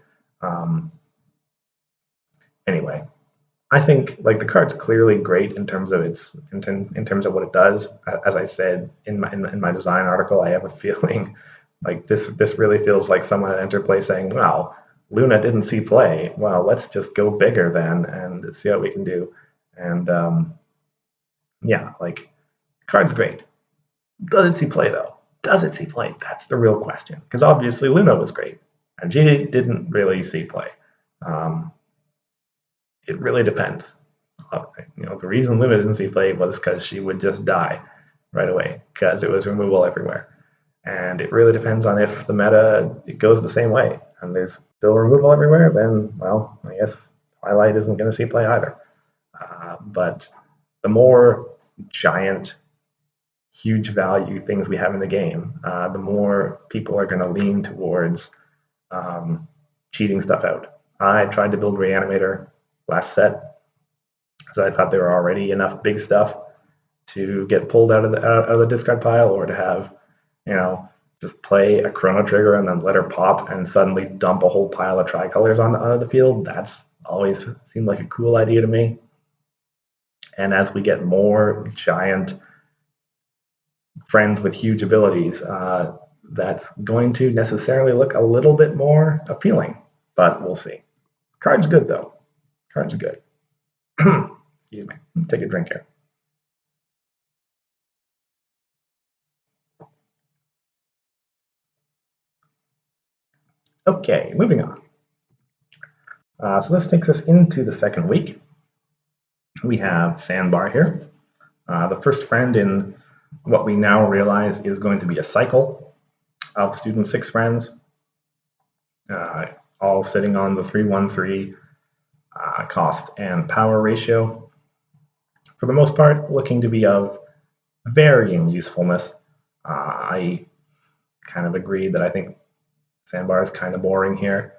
Anyway, I think like the card's clearly great in terms of in terms of what it does. As I said in my design article, I have a feeling like this really feels like someone at Interplay saying, "Well, Luna didn't see play. Well, let's just go bigger then and see what we can do." And yeah, like card's great. Does it see play though? Does it see play? That's the real question. Because obviously Luna was great, and she didn't really see play. Um, it really depends. The reason Luna didn't see play was because she would just die right away because it was removal everywhere. And it really depends on if the meta it goes the same way and there's still removal everywhere. Then, well, I guess Twilight isn't going to see play either. But the more giant, huge value things we have in the game, the more people are going to lean towards cheating stuff out. I tried to build Reanimator last set, so I thought there were already enough big stuff to get pulled out of the discard pile, or to have, just play a Chrono Trigger and then let her pop and suddenly dump a whole pile of tricolors onto the field. That's always seemed like a cool idea to me. And as we get more giant friends with huge abilities, that's going to necessarily look a little bit more appealing, but we'll see. Card's good though. Card's good. Excuse me. Take a drink here. Okay, moving on. So this takes us into the second week. We have Sandbar here. The first friend in what we now realize is going to be a cycle of student 6 friends, all sitting on the 3/1/3 cost and power ratio. For the most part, looking to be of varying usefulness. I kind of agree that I think Sandbar is kind of boring here.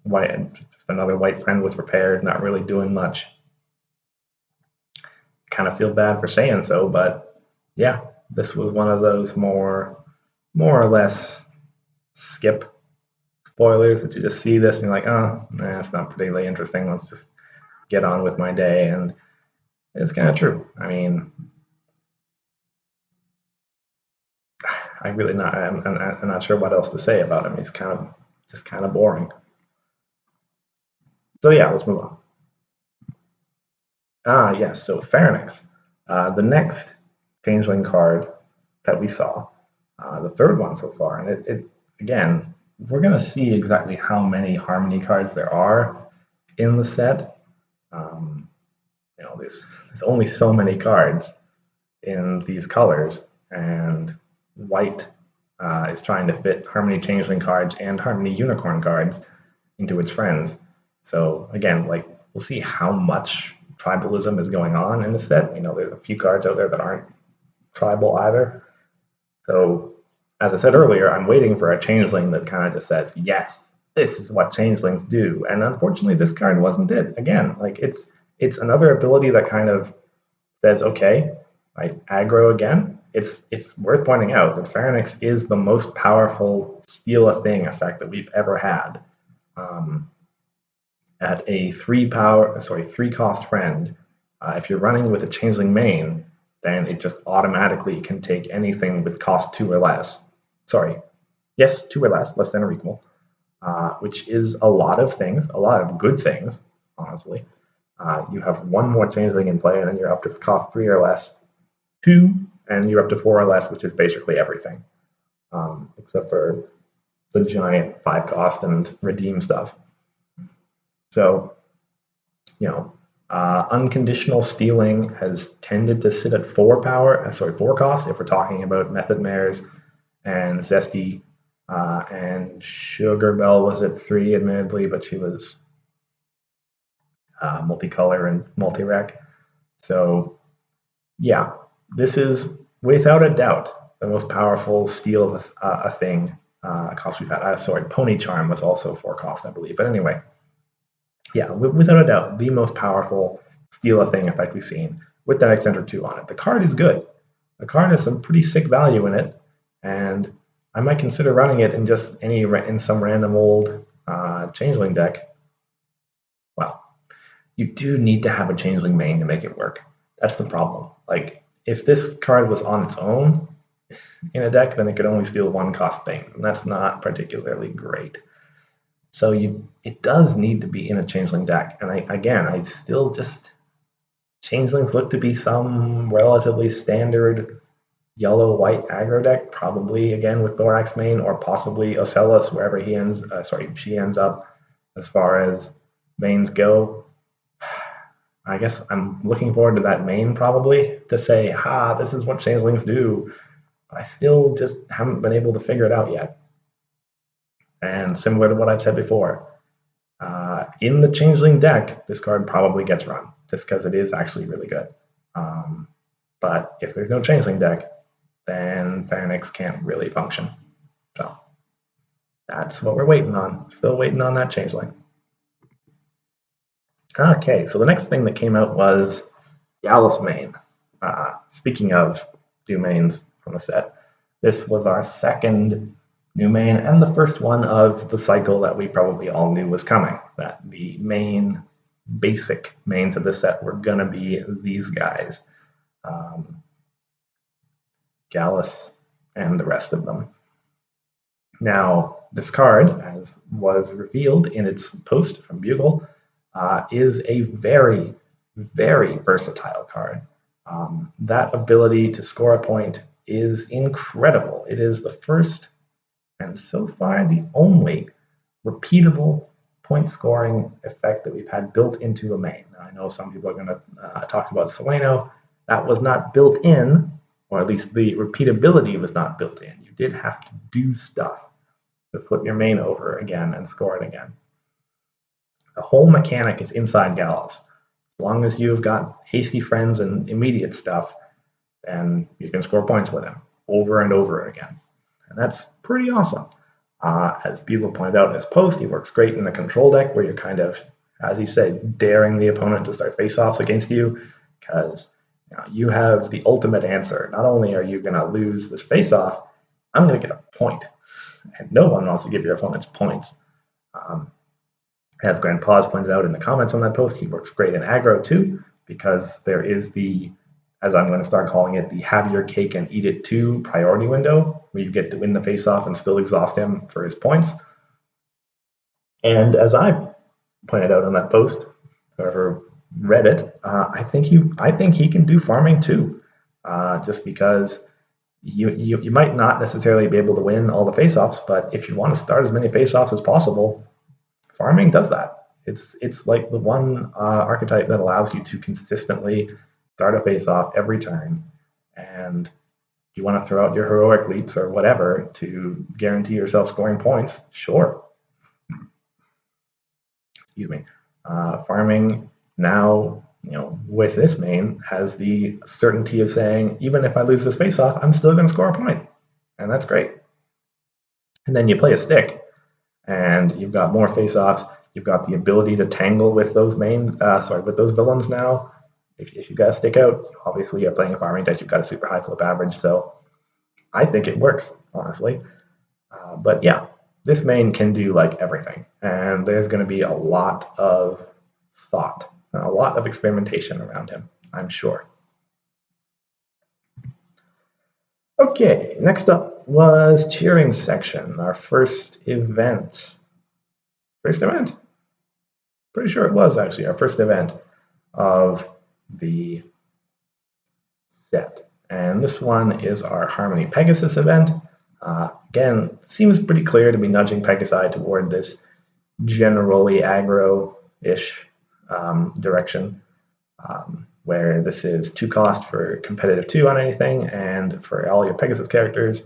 Just another white friend with repaired, not really doing much. Kind of feel bad for saying so, but yeah, this was one of those more or less skip spoilers that you just see this and you're like, oh, nah, it's not particularly interesting. Let's just get on with my day. And it's kind of true. I mean, I'm not sure what else to say about him. He's just kind of boring. So yeah, let's move on. Yes, so Fanox. The next Changeling card that we saw, the third one so far, and it again, we're going to see exactly how many Harmony cards there are in the set. There's only so many cards in these colors, and white is trying to fit Harmony Changeling cards and Harmony Unicorn cards into its friends. So again, like, we'll see how much tribalism is going on in the set. There's a few cards out there that aren't tribal either. So as I said earlier, I'm waiting for a Changeling that kind of just says, yes, this is what Changelings do. And unfortunately, this card wasn't it. Again, like, it's another ability that kind of says, okay, right, aggro again. It's worth pointing out that Fanox is the most powerful steal a thing effect that we've ever had. At a 3 cost friend, if you're running with a Changeling main, then it just automatically can take anything with cost 2 or less. 2 or less than or equal, which is a lot of things, a lot of good things, honestly. You have 1 more Changeling in play, and then you're up to cost 3 or less, 2, and you're up to 4 or less, which is basically everything, except for the giant 5 cost and redeem stuff. So, unconditional stealing has tended to sit at 4 cost if we're talking about Method Mares and Zesty, and Sugar Belle was at 3, admittedly, but she was multicolor and multi-rec. So, yeah, this is without a doubt the most powerful steal of a thing cost we've had. Pony Charm was also 4 cost, I believe. But anyway, yeah, without a doubt, the most powerful steal a thing effect we've seen with that Eccentric 2 on it. The card is good. The card has some pretty sick value in it, and I might consider running it in some random old Changeling deck. Well, you do need to have a Changeling main to make it work. That's the problem. Like, if this card was on its own in a deck, then it could only steal 1-cost things, and that's not particularly great. So it does need to be in a Changeling deck. And I still just, Changelings look to be some relatively standard yellow-white aggro deck, probably again with Thorax main, or possibly Ocellus wherever she ends up as far as mains go. I guess I'm looking forward to that main probably to say, this is what Changelings do. But I still just haven't been able to figure it out yet. And similar to what I've said before, in the Changeling deck, this card probably gets run, just because it is actually really good. But if there's no Changeling deck, then Fanox can't really function. So that's what we're waiting on. Still waiting on that Changeling. Okay, so the next thing that came out was Gallus main. Speaking of new mains from the set, this was our second new main and the first one of the cycle that we probably all knew was coming. That the main basic mains of the set were going to be these guys. Gallus and the rest of them. Now, this card, as was revealed in its post from Bugle, is a very, very versatile card. That ability to score a point is incredible. It is the first, and so far the only, repeatable point scoring effect that we've had built into a main. Now, I know some people are going to talk about Seleno. That was not built in, or at least the repeatability was not built in. You did have to do stuff to flip your main over again and score it again. The whole mechanic is inside Gallus. As long as you've got hasty friends and immediate stuff, then you can score points with him over and over again. And that's pretty awesome. As Bugle pointed out in his post, he works great in a control deck where you're kind of, as he said, daring the opponent to start face-offs against you, because you have the ultimate answer. Not only are you going to lose this face-off, I'm going to get a point. And no one wants to give your opponents points. As Grandpa's pointed out in the comments on that post, he works great in aggro too, because there is the, as I'm going to start calling it, the have your cake and eat it too priority window, where you get to win the face-off and still exhaust him for his points. And as I pointed out on that post, whoever read it, I think he can do farming too, just because you might not necessarily be able to win all the face-offs, but if you want to start as many face-offs as possible, farming does that. It's like the one archetype that allows you to consistently start a face-off every turn, and you want to throw out your heroic leaps or whatever to guarantee yourself scoring points, sure. Excuse me. Farming now, with this main, has the certainty of saying, even if I lose this face-off, I'm still going to score a point, and that's great. And then you play a stick, and you've got more face-offs. You've got the ability to tangle with those with those villains now. If you've got to stick out, obviously you're playing a farming deck. You've got a super high flip average, so I think it works, honestly. But yeah, this main can do like everything, and there's going to be a lot of thought, a lot of experimentation around him, I'm sure. Okay, next up was cheering section, our first event. Pretty sure it was actually our first event of the set. And this one is our Harmony Pegasus event. Again, seems pretty clear to be nudging Pegasi toward this generally aggro-ish direction, where this is 2 cost for competitive 2 on anything, and for all your Pegasus characters,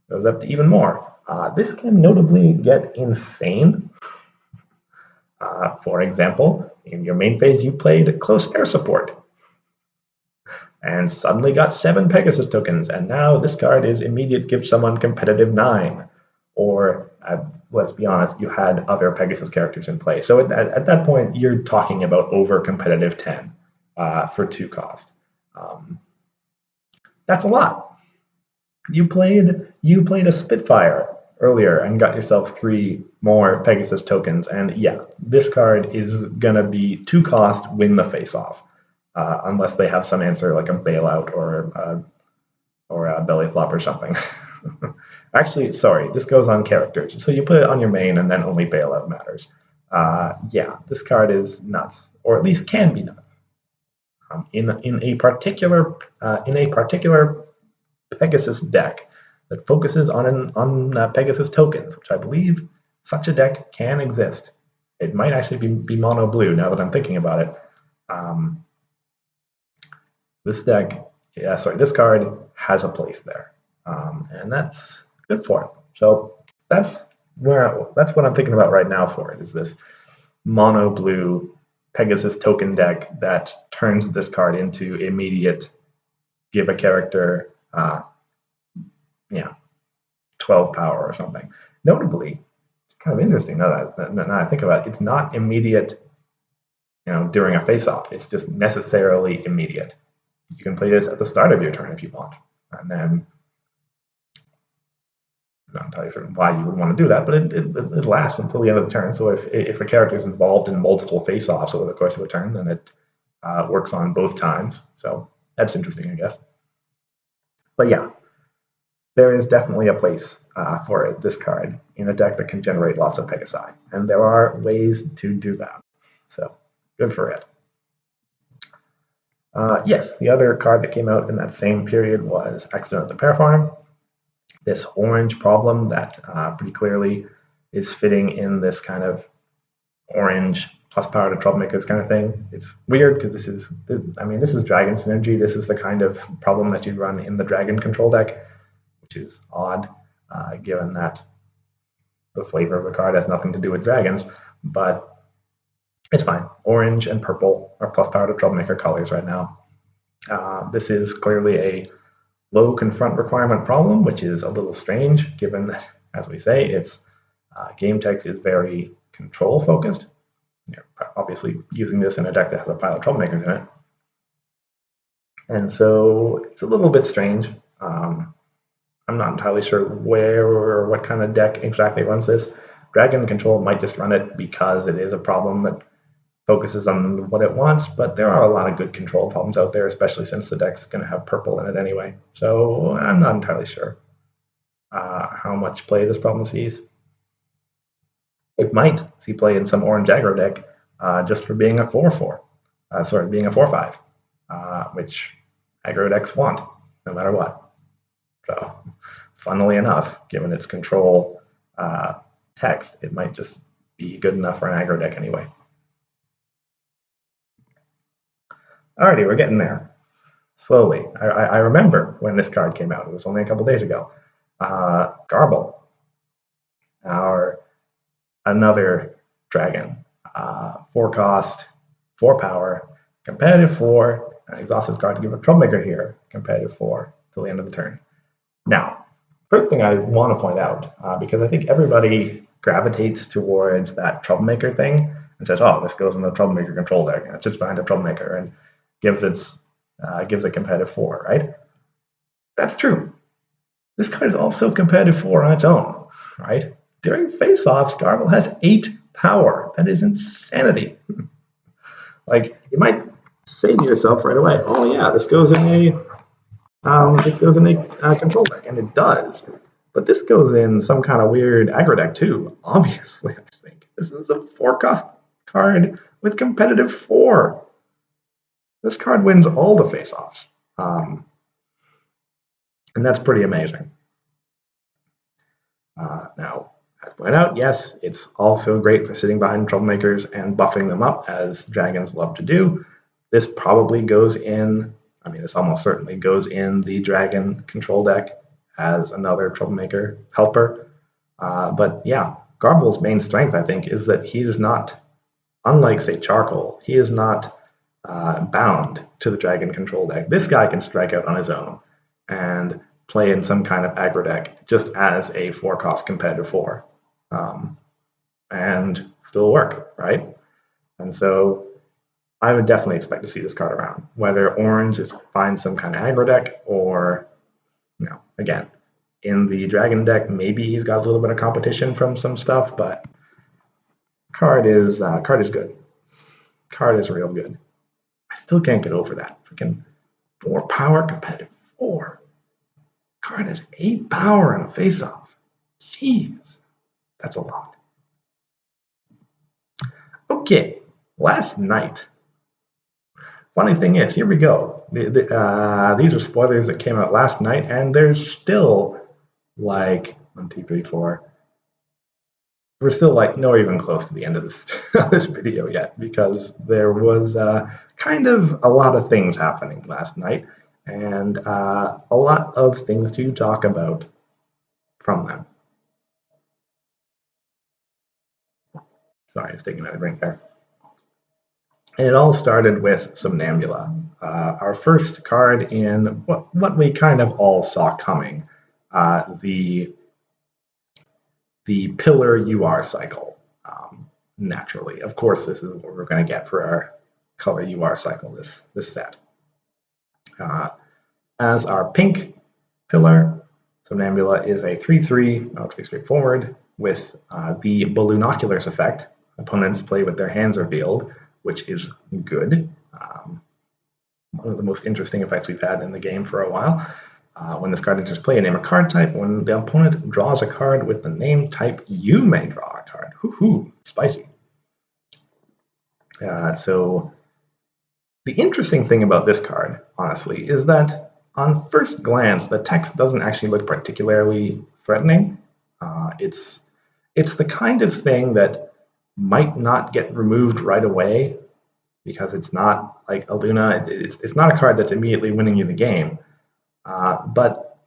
goes up to even more. This can notably get insane. For example, in your main phase, you played Close Air Support and suddenly got 7 Pegasus tokens, and now this card is immediate give someone competitive 9. Or, let's be honest, you had other Pegasus characters in play. So at that point, you're talking about over competitive 10 for 2 cost. That's a lot. You played a Spitfire earlier and got yourself 3 more Pegasus tokens. And yeah, this card is gonna be 2 cost, win the face-off, unless they have some answer like a bailout or a belly flop or something. Actually, sorry, this goes on characters. So you put it on your main and then only bailout matters. Yeah, this card is nuts, or at least can be nuts. In a particular Pegasus deck that focuses on Pegasus tokens, which I believe such a deck can exist. It might actually be mono blue now that I'm thinking about it. This deck, this card has a place there, and that's good for it. So that's what I'm thinking about right now for it, is this mono blue Pegasus token deck that turns this card into immediate give a character 12 power or something. Notably, it's kind of interesting now that I think about it, it's not immediate during a face-off. It's just necessarily immediate. You can play this at the start of your turn if you want, and then I'm not entirely certain why you would want to do that, but it lasts until the end of the turn. So if a character is involved in multiple face-offs over the course of a turn, then it works on both times. So that's interesting, I guess. But yeah, there is definitely a place for this card in a deck that can generate lots of Pegasi, and there are ways to do that. So good for it. Yes, the other card that came out in that same period was Accident at the Parafine. This orange problem that pretty clearly is fitting in this kind of orange plus power to troublemakers kind of thing. It's weird because this is Dragon Synergy. This is the kind of problem that you run in the Dragon control deck, which is odd given that the flavor of the card has nothing to do with dragons, but it's fine. Orange and purple are plus power to troublemaker colors right now. This is clearly a low confront requirement problem, which is a little strange given that, as we say, its game text is very control focused. You're obviously using this in a deck that has a pile of troublemakers in it. And so it's a little bit strange. I'm not entirely sure where or what kind of deck exactly runs this. Dragon Control might just run it because it is a problem that focuses on what it wants, but there are a lot of good control problems out there, especially since the deck's going to have purple in it anyway. So I'm not entirely sure how much play this problem sees. It might see play in some orange aggro deck just for being a 4/4. Being a 4/5, which aggro decks want, no matter what. So, funnily enough, given its control text, it might just be good enough for an aggro deck anyway. Alrighty, we're getting there. Slowly. I remember when this card came out. It was only a couple days ago. Garble. Another dragon. 4 cost, 4 power, competitive 4, and exhaust this card to give a troublemaker here, competitive 4 till the end of the turn. Now, first thing I want to point out, because I think everybody gravitates towards that troublemaker thing and says, oh, this goes in the troublemaker control deck, and it sits behind a troublemaker and gives a competitive 4, right? That's true. This card is also competitive 4 on its own, right? During face-offs, Garble has 8 power. That is insanity. Like, you might say to yourself right away, oh yeah, this goes in a control deck, and it does. But this goes in some kind of weird aggro deck too, obviously, I think. This is a 4-cost card with competitive 4. This card wins all the face-offs. And that's pretty amazing. Now, as pointed out, yes, it's also great for sitting behind troublemakers and buffing them up, as dragons love to do. This probably goes in, this almost certainly goes in the dragon control deck as another troublemaker helper. But yeah, Garble's main strength, I think, is that he is not, unlike, say, Charcoal, he is not bound to the dragon control deck. This guy can strike out on his own and play in some kind of aggro deck just as a 4-cost competitive 4 and still work, right? And so I would definitely expect to see this card around, whether orange is finds some kind of aggro deck or, again, In the Dragon deck, maybe he's got a little bit of competition from some stuff, but card is good. Card is real good. I still can't get over that. Freaking 4 power competitive 4. Card has 8 power on a face-off. Jeez, that's a lot. Okay, last night. Funny thing is, here we go. These are spoilers that came out last night, and there's still like 1, 2, 3, 4. We're still like nowhere even close to the end of this this video yet, because there was kind of a lot of things happening last night, and a lot of things to talk about from them. Sorry, it's taking a drink there. And it all started with Somnambula, our first card in what we kind of all saw coming, the pillar UR cycle. Naturally, of course, this is what we're going to get for our color UR cycle this set. As our pink pillar, Somnambula is a 3/3, relatively straightforward, with the Balloonoculars effect. Opponents play with their hands revealed, which is good. One of the most interesting effects we've had in the game for a while. When this card enters play, name a card type. When the opponent draws a card with the name type, you may draw a card. Hoo-hoo, spicy. So the interesting thing about this card, honestly, is that on first glance, the text doesn't actually look particularly threatening. It's the kind of thing that might not get removed right away, because it's not like a Luna. It's not a card that's immediately winning you the game, but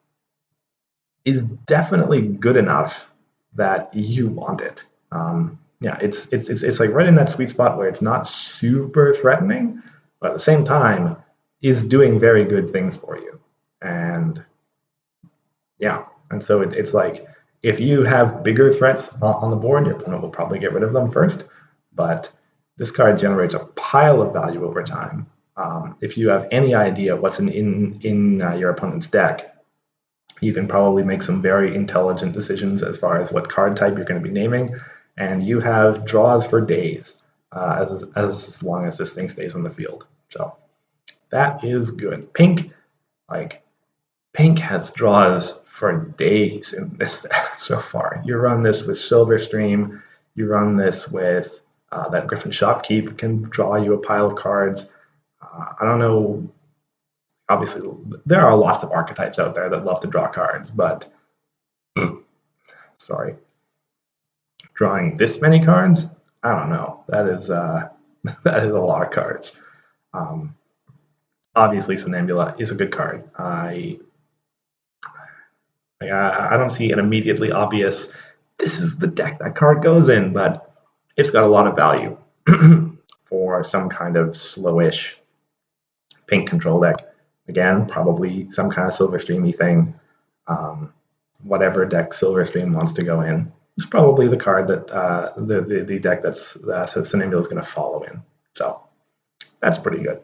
is definitely good enough that you want it. Yeah, it's like right in that sweet spot where it's not super threatening, but at the same time is doing very good things for you. And yeah, and so it's like, if you have bigger threats on the board, your opponent will probably get rid of them first, but this card generates a pile of value over time. If you have any idea what's in your opponent's deck, you can probably make some very intelligent decisions as far as what card type you're going to be naming, and you have draws for days as long as this thing stays on the field. So that is good. Pink has draws for days in this set so far. You run this with Silverstream, you run this with that Griffin Shopkeep can draw you a pile of cards. I don't know, obviously there are lots of archetypes out there that love to draw cards, but sorry, drawing this many cards, I don't know. That is that is a lot of cards. Obviously, Somnambula is a good card. I don't see an immediately obvious, this is the deck that card goes in, but it's got a lot of value for some kind of slowish pink control deck. Again, probably some kind of Silverstreamy thing. Whatever deck Silverstream wants to go in is probably the card that the deck that Somnambula is going to follow in. So that's pretty good.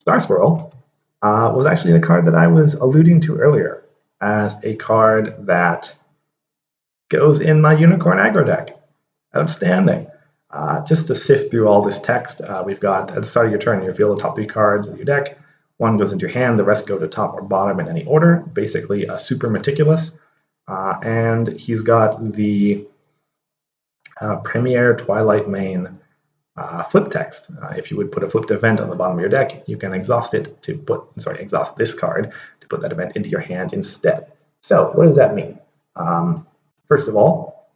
Star Swirl was actually the card that I was alluding to earlier as a card that goes in my Unicorn aggro deck. Outstanding. Just to sift through all this text, we've got at the start of your turn, you reveal the top 3 cards of your deck. 1 goes into your hand, the rest go to top or bottom in any order. Basically a super Meticulous. And he's got the Premier Twilight main flip text. If you would put a flipped event on the bottom of your deck, you can exhaust this card to put that event into your hand instead. So what does that mean? First of all,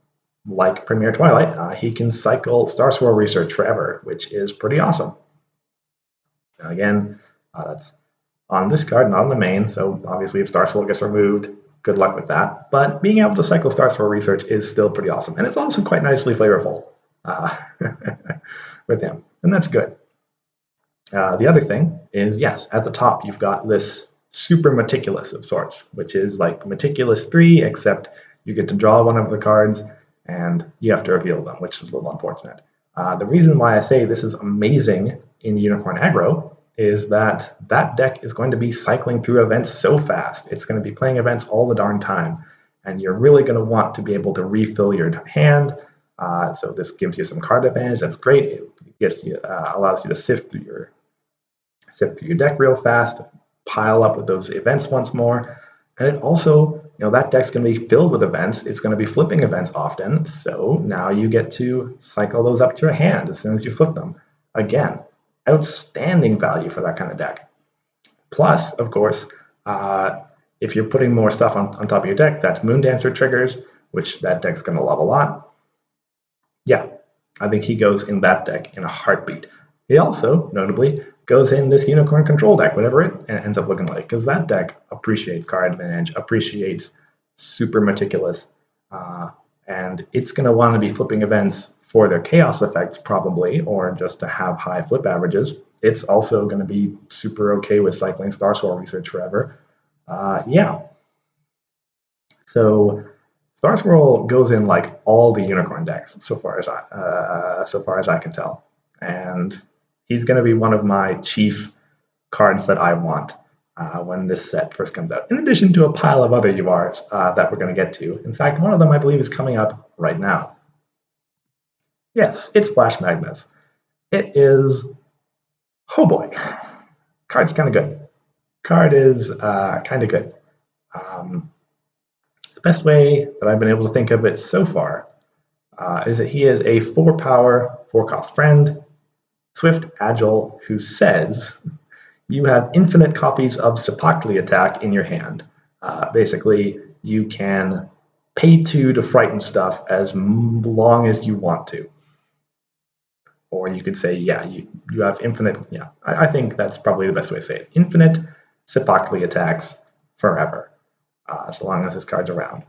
like Premier Twilight, he can cycle Star Swirl Research forever, which is pretty awesome. Now again, that's on this card, not on the main, so obviously if Star Swirl gets removed, good luck with that. But being able to cycle Star Swirl Research is still pretty awesome, and it's also quite nicely flavorful with him, and that's good. The other thing is, yes, at the top you've got this super Meticulous of sorts, which is like Meticulous 3, except you get to draw one of the cards, and you have to reveal them, which is a little unfortunate. The reason why I say this is amazing in Unicorn aggro is that that deck is going to be cycling through events so fast. It's going to be playing events all the darn time. And you're really going to want to be able to refill your hand. So this gives you some card advantage. That's great. It gets you, allows you to sift through your deck real fast, pile up with those events once more. And it also, that deck's going to be filled with events. It's going to be flipping events often. So now you get to cycle those up to your hand as soon as you flip them. Again, outstanding value for that kind of deck. Plus, of course, if you're putting more stuff on top of your deck, that's Moondancer triggers, which that deck's going to love a lot. Yeah, I think he goes in that deck in a heartbeat. He also, notably, goes in this Unicorn control deck, whatever it ends up looking like, because that deck appreciates card advantage, appreciates super Meticulous, and it's going to want to be flipping events for their chaos effects probably, or just to have high flip averages. It's also going to be super okay with cycling Star Swirl Research forever. Yeah. So Star Swirl goes in like all the Unicorn decks so far as I can tell, and he's going to be one of my chief cards that I want when this set first comes out. In addition to a pile of other URs that we're going to get to. In fact, one of them I believe is coming up right now. Yes, it's Flash Magnus. It is. Oh boy, card's kind of good. Card is kind of good. The best way that I've been able to think of it so far is that he is a 4-power, 4-cost friend, swift, agile, who says you have infinite copies of Sepakli attack in your hand. Basically, you can pay 2 to frighten stuff as long as you want to. Or you could say, yeah, you have infinite, yeah, I think that's probably the best way to say it. Infinite Sepakli attacks forever, as long as this card's around.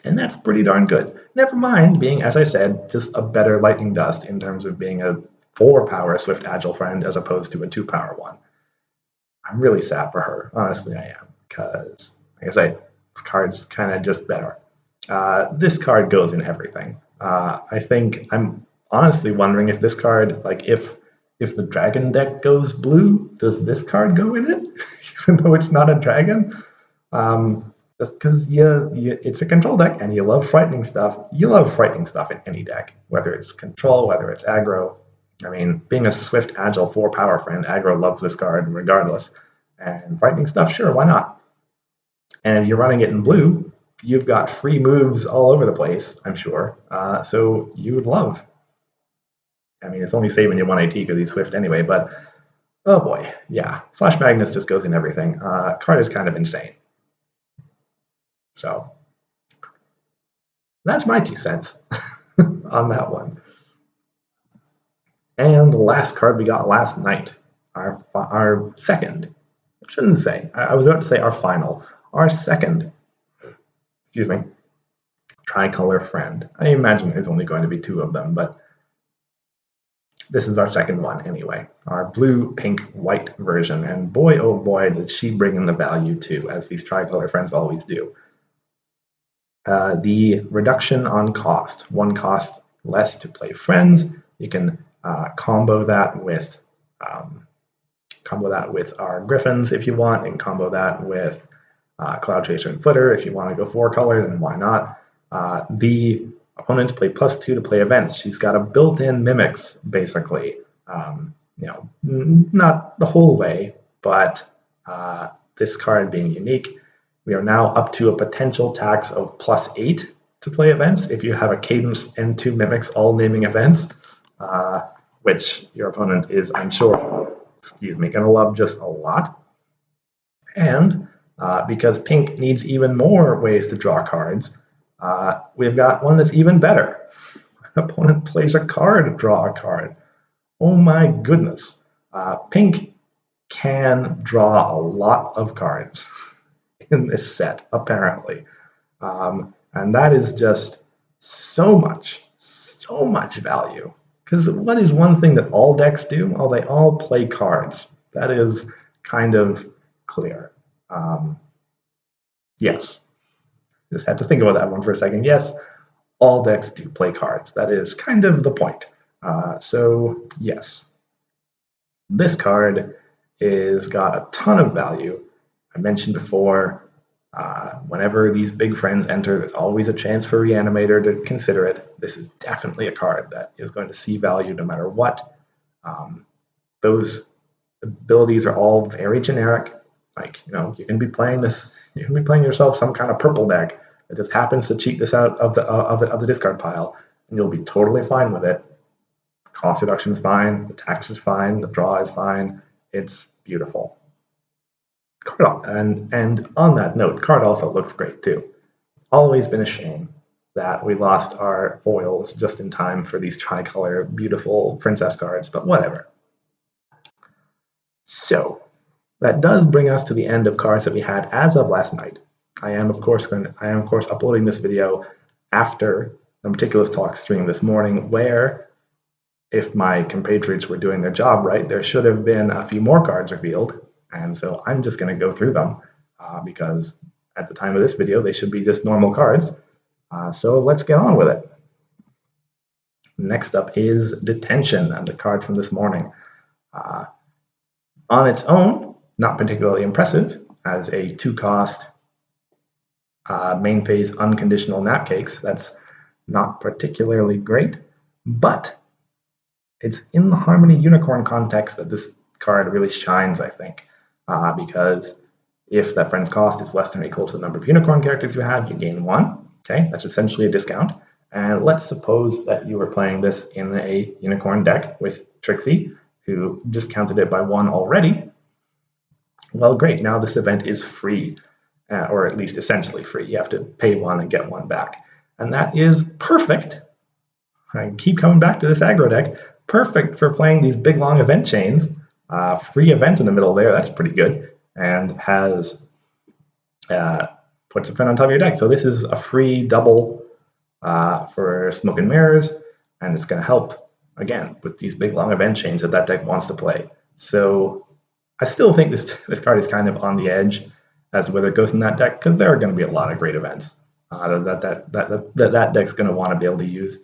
And that's pretty darn good. Never mind being, as I said, just a better Lightning Dust in terms of being a 4-power Swift Agile friend as opposed to a 2-power one. I'm really sad for her, honestly I am, because, like I say, this card's kind of just better. This card goes in everything. I think I'm honestly wondering if this card, like if the dragon deck goes blue, does this card go in it? Even though it's not a dragon? Just because it's a control deck and you love frightening stuff. You love frightening stuff in any deck, whether it's control, whether it's aggro. I mean, being a swift, agile, 4-power friend, aggro loves this card regardless. And frightening stuff, sure, why not? And if you're running it in blue, you've got free moves all over the place, I'm sure. So you would love. I mean, it's only saving you 1 AT because he's swift anyway, but oh boy, yeah. Flash Magnus just goes in everything. Card is kind of insane. So that's my 2 cents on that one. And the last card we got last night, our second, I shouldn't say, I was about to say our final, our second, excuse me, tricolor friend. I imagine there's only going to be 2 of them, but this is our second one anyway, our blue, pink, white version. And boy, oh boy, does she bring in the value too, as these tricolor friends always do. The reduction on cost, 1 cost less to play friends. You can combo that with our Griffins if you want, and combo that with Cloud Chaser and Flitter if you want to go 4 colors, and why not? The opponents play +2 to play events. She's got a built-in mimics, basically. Not the whole way, but this card being unique. We are now up to a potential tax of +8 to play events if you have a Cadence and 2 mimics all naming events, which your opponent is, I'm sure, going to love just a lot. And because pink needs even more ways to draw cards, we've got one that's even better. Opponent plays a card, draw a card. Oh my goodness. Pink can draw a lot of cards in this set, apparently. And that is just so much value. Because what is one thing that all decks do? Well, they all play cards. That is kind of clear. Yes. Just had to think about that one for a second. Yes, all decks do play cards. That is kind of the point. So, yes. This card is got a ton of value. I mentioned before, whenever these big friends enter, there's always a chance for Reanimator to consider it. This is definitely a card that is going to see value no matter what. Those abilities are all very generic. Like, you can be playing this, you can be playing yourself some kind of purple deck that just happens to cheat this out of the discard pile, and you'll be totally fine with it. Cost reduction is fine, the tax is fine, the draw is fine. It's beautiful. And on that note, card also looks great too. Always been a shame that we lost our foils just in time for these tricolor beautiful princess cards, but whatever. So that does bring us to the end of cards that we had as of last night. I am of course uploading this video after the Meticulous Talk stream this morning, where, if my compatriots were doing their job right, there should have been a few more cards revealed. And so I'm just going to go through them because at the time of this video, they should be just normal cards. So let's get on with it. Next up is Detention, and the card from this morning. On its own, not particularly impressive as a 2-cost main phase unconditional Napcakes. That's not particularly great, but it's in the Harmony Unicorn context that this card really shines, I think, because if that friend's cost is less than or equal to the number of unicorn characters you have, you gain 1. Okay, that's essentially a discount. And let's suppose that you were playing this in a unicorn deck with Trixie, who discounted it by 1 already. Well, great, now this event is free, or at least essentially free. You have to pay 1 and get 1 back. And that is perfect. I keep coming back to this aggro deck. Perfect for playing these big, long event chains. Free event in the middle there, that's pretty good. And has puts a friend on top of your deck. So this is a free double for Smoke and Mirrors, and it's going to help, again, with these big, long event chains that deck wants to play. So I still think this card is kind of on the edge as to whether it goes in that deck, because there are going to be a lot of great events that deck's going to want to be able to use.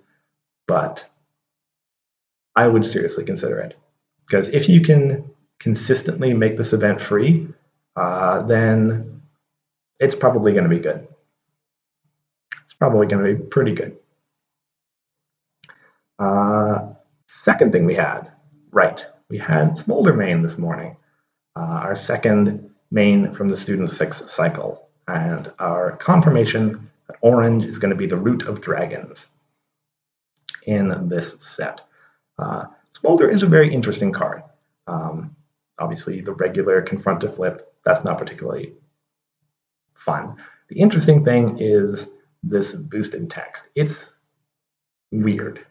But I would seriously consider it, because if you can consistently make this event free, then it's probably going to be good. It's probably going to be pretty good. Second thing we had Smoulder main this morning, our second main from the Student 6 cycle, and our confirmation that orange is going to be the root of dragons in this set. Smoulder is a very interesting card. Obviously, the regular confront to flip, that's not particularly fun. The interesting thing is this boosted text. It's weird.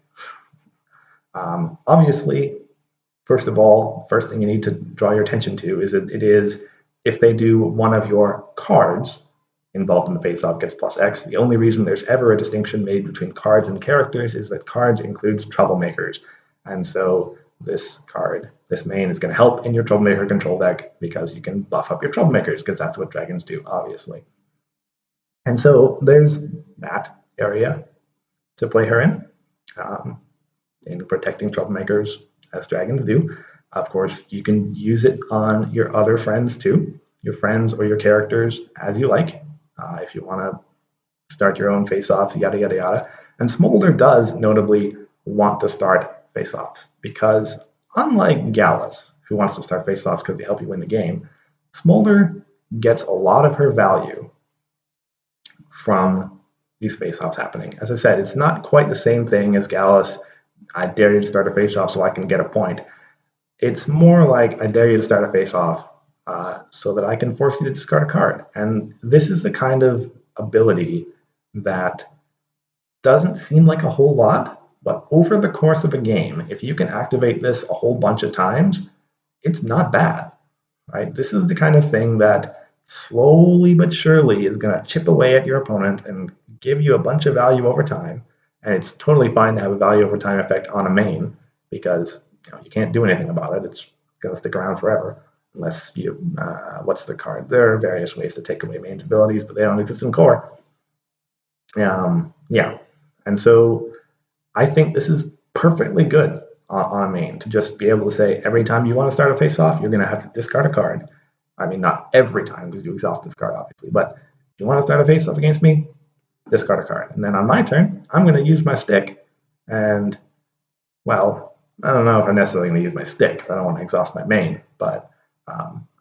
Obviously, first of all, first thing you need to draw your attention to is that it is, if they do one of your cards involved in the face-off gets +X. The only reason there's ever a distinction made between cards and characters is that cards includes troublemakers. And so this card, this main, is going to help in your troublemaker control deck because you can buff up your troublemakers, because that's what dragons do, obviously. And so there's that area to play her in protecting troublemakers, as dragons do. Of course, you can use it on your other friends too, your friends or your characters, as you like. If you want to start your own face-offs, yada, yada, yada. And Smoulder does notably want to start face-offs, because unlike Gallus, who wants to start face-offs because they help you win the game, Smoulder gets a lot of her value from these face-offs happening. As I said, it's not quite the same thing as Gallus, I dare you to start a face-off so I can get a point. It's more like, I dare you to start a face-off so that I can force you to discard a card. And this is the kind of ability that doesn't seem like a whole lot, but over the course of a game, if you can activate this a whole bunch of times, it's not bad, right? This is the kind of thing that slowly but surely is going to chip away at your opponent and give you a bunch of value over time. And it's totally fine to have a value over time effect on a main, because you can't do anything about it. It's going to stick around forever unless you, what's the card? There are various ways to take away mains abilities, but they don't exist in core. Yeah, and so I think this is perfectly good on a main, to just be able to say every time you want to start a face-off, you're going to have to discard a card. I mean, not every time because you exhaust this card, obviously, but if you want to start a face-off against me, discard a card. And then on my turn, I'm going to use my stick, and, well, I don't know if I'm necessarily going to use my stick because I don't want to exhaust my main, but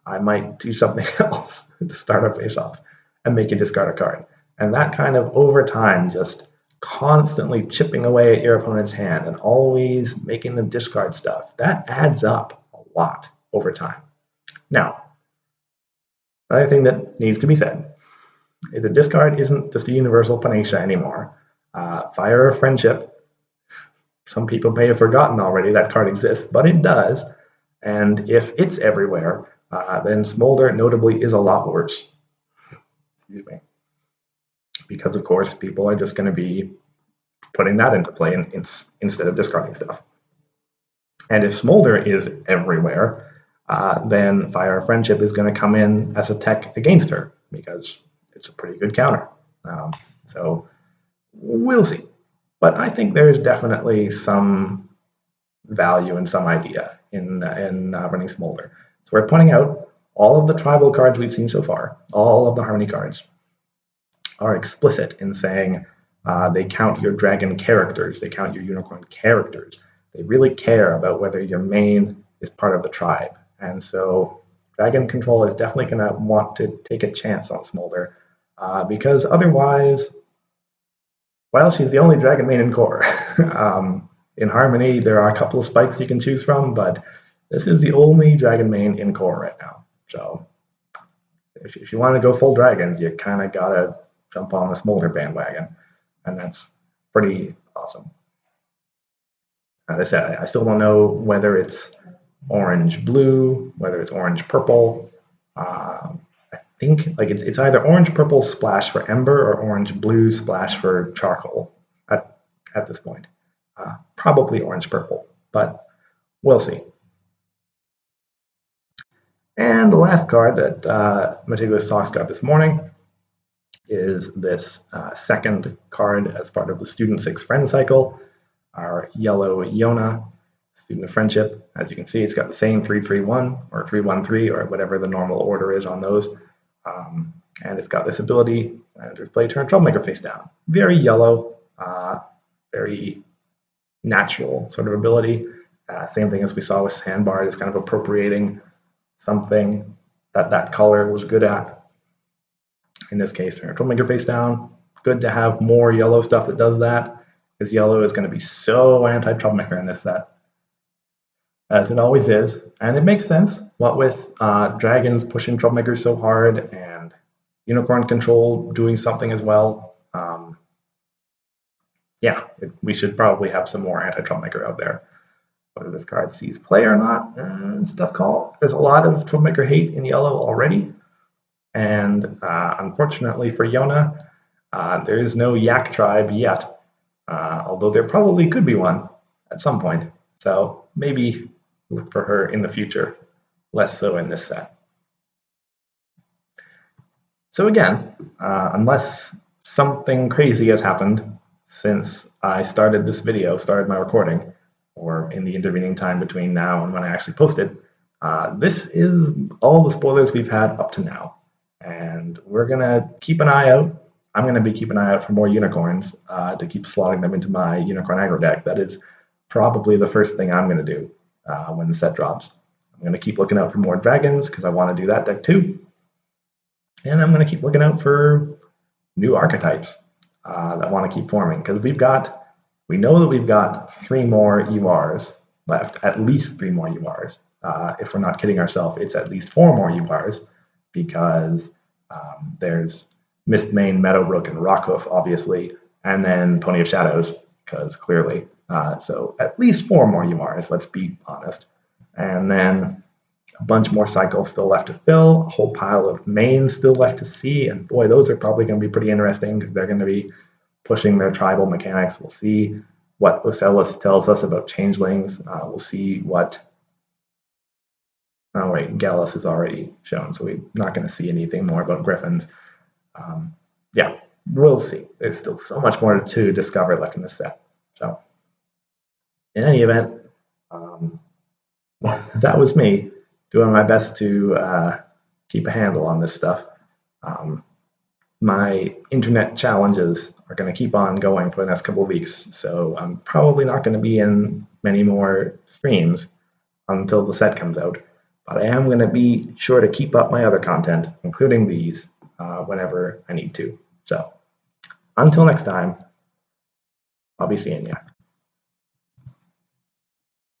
I might do something else to start a face-off and make you discard a card. And that kind of, over time, just constantly chipping away at your opponent's hand and always making them discard stuff, that adds up a lot over time. Now, another thing that needs to be said is that discard isn't just a universal panacea anymore. Fire of Friendship, some people may have forgotten already that card exists, but it does. And if it's everywhere, then Smoulder notably is a lot worse. Excuse me. Because, of course, people are just going to be putting that into play instead of discarding stuff. And if Smoulder is everywhere, then Fire of Friendship is going to come in as a tech against her, because it's a pretty good counter. So we'll see. But I think there's definitely some value and some idea in running Smoulder. It's worth pointing out, all of the tribal cards we've seen so far, all of the Harmony cards, are explicit in saying they count your dragon characters, they count your unicorn characters. They really care about whether your main is part of the tribe. And so dragon control is definitely going to want to take a chance on Smoulder, because otherwise, well, she's the only dragon main in core. In Harmony, there are a couple of spikes you can choose from, but this is the only dragon main in core right now. So if you want to go full dragons, you kind of got to jump on the Smoulder bandwagon, and that's pretty awesome. As I said, I still don't know whether it's orange-blue, whether it's orange-purple. I think it's either orange-purple splash for Ember or orange-blue splash for Charcoal at this point. Probably orange-purple, but we'll see. And the last card that Meticulous Talks got this morning is this second card as part of the Student 6 Friend Cycle, our yellow Yona, Student of Friendship. As you can see, it's got the same 3-3-1 or 3-1-3 or whatever the normal order is on those. And it's got this ability, enters play turn, Troublemaker face down. Very yellow, very natural sort of ability. Same thing as we saw with Sandbar, is kind of appropriating something that color was good at. In this case, Troublemaker face down. Good to have more yellow stuff that does that, because yellow is going to be so anti-Troublemaker in this set, as it always is. And it makes sense, what with dragons pushing Troublemaker so hard and unicorn control doing something as well. Yeah, we should probably have some more anti-Troublemaker out there. Whether this card sees play or not, it's a tough call. There's a lot of Troublemaker hate in yellow already. And unfortunately for Yona, there is no Yak tribe yet, although there probably could be one at some point. So maybe look for her in the future, less so in this set. So again, unless something crazy has happened since I started this video, started my recording, or in the intervening time between now and when I actually posted, this is all the spoilers we've had up to now. And we're going to keep an eye out. I'm going to be keeping an eye out for more unicorns to keep slotting them into my unicorn aggro deck. That is probably the first thing I'm going to do when the set drops. I'm going to keep looking out for more dragons because I want to do that deck too. And I'm going to keep looking out for new archetypes that want to keep forming, because we know that we've got 3 more URs left, at least 3 more URs. If we're not kidding ourselves, it's at least 4 more URs, because there's Mistmane, Meadowbrook, and Rockhoof, obviously, and then Pony of Shadows, because clearly. So at least 4 more URs, let's be honest. And then a bunch more cycles still left to fill, a whole pile of mains still left to see, and boy, those are probably going to be pretty interesting, because they're going to be pushing their tribal mechanics. We'll see what Ocellus tells us about changelings. We'll see what... Oh wait, Gallus is already shown, so we're not going to see anything more about griffins. Yeah, we'll see. There's still so much more to discover left in this set. So, in any event, That was me doing my best to keep a handle on this stuff. My internet challenges are going to keep on going for the next couple of weeks, so I'm probably not going to be in many more streams until the set comes out. But I am going to be sure to keep up my other content, including these, whenever I need to. So until next time, I'll be seeing you.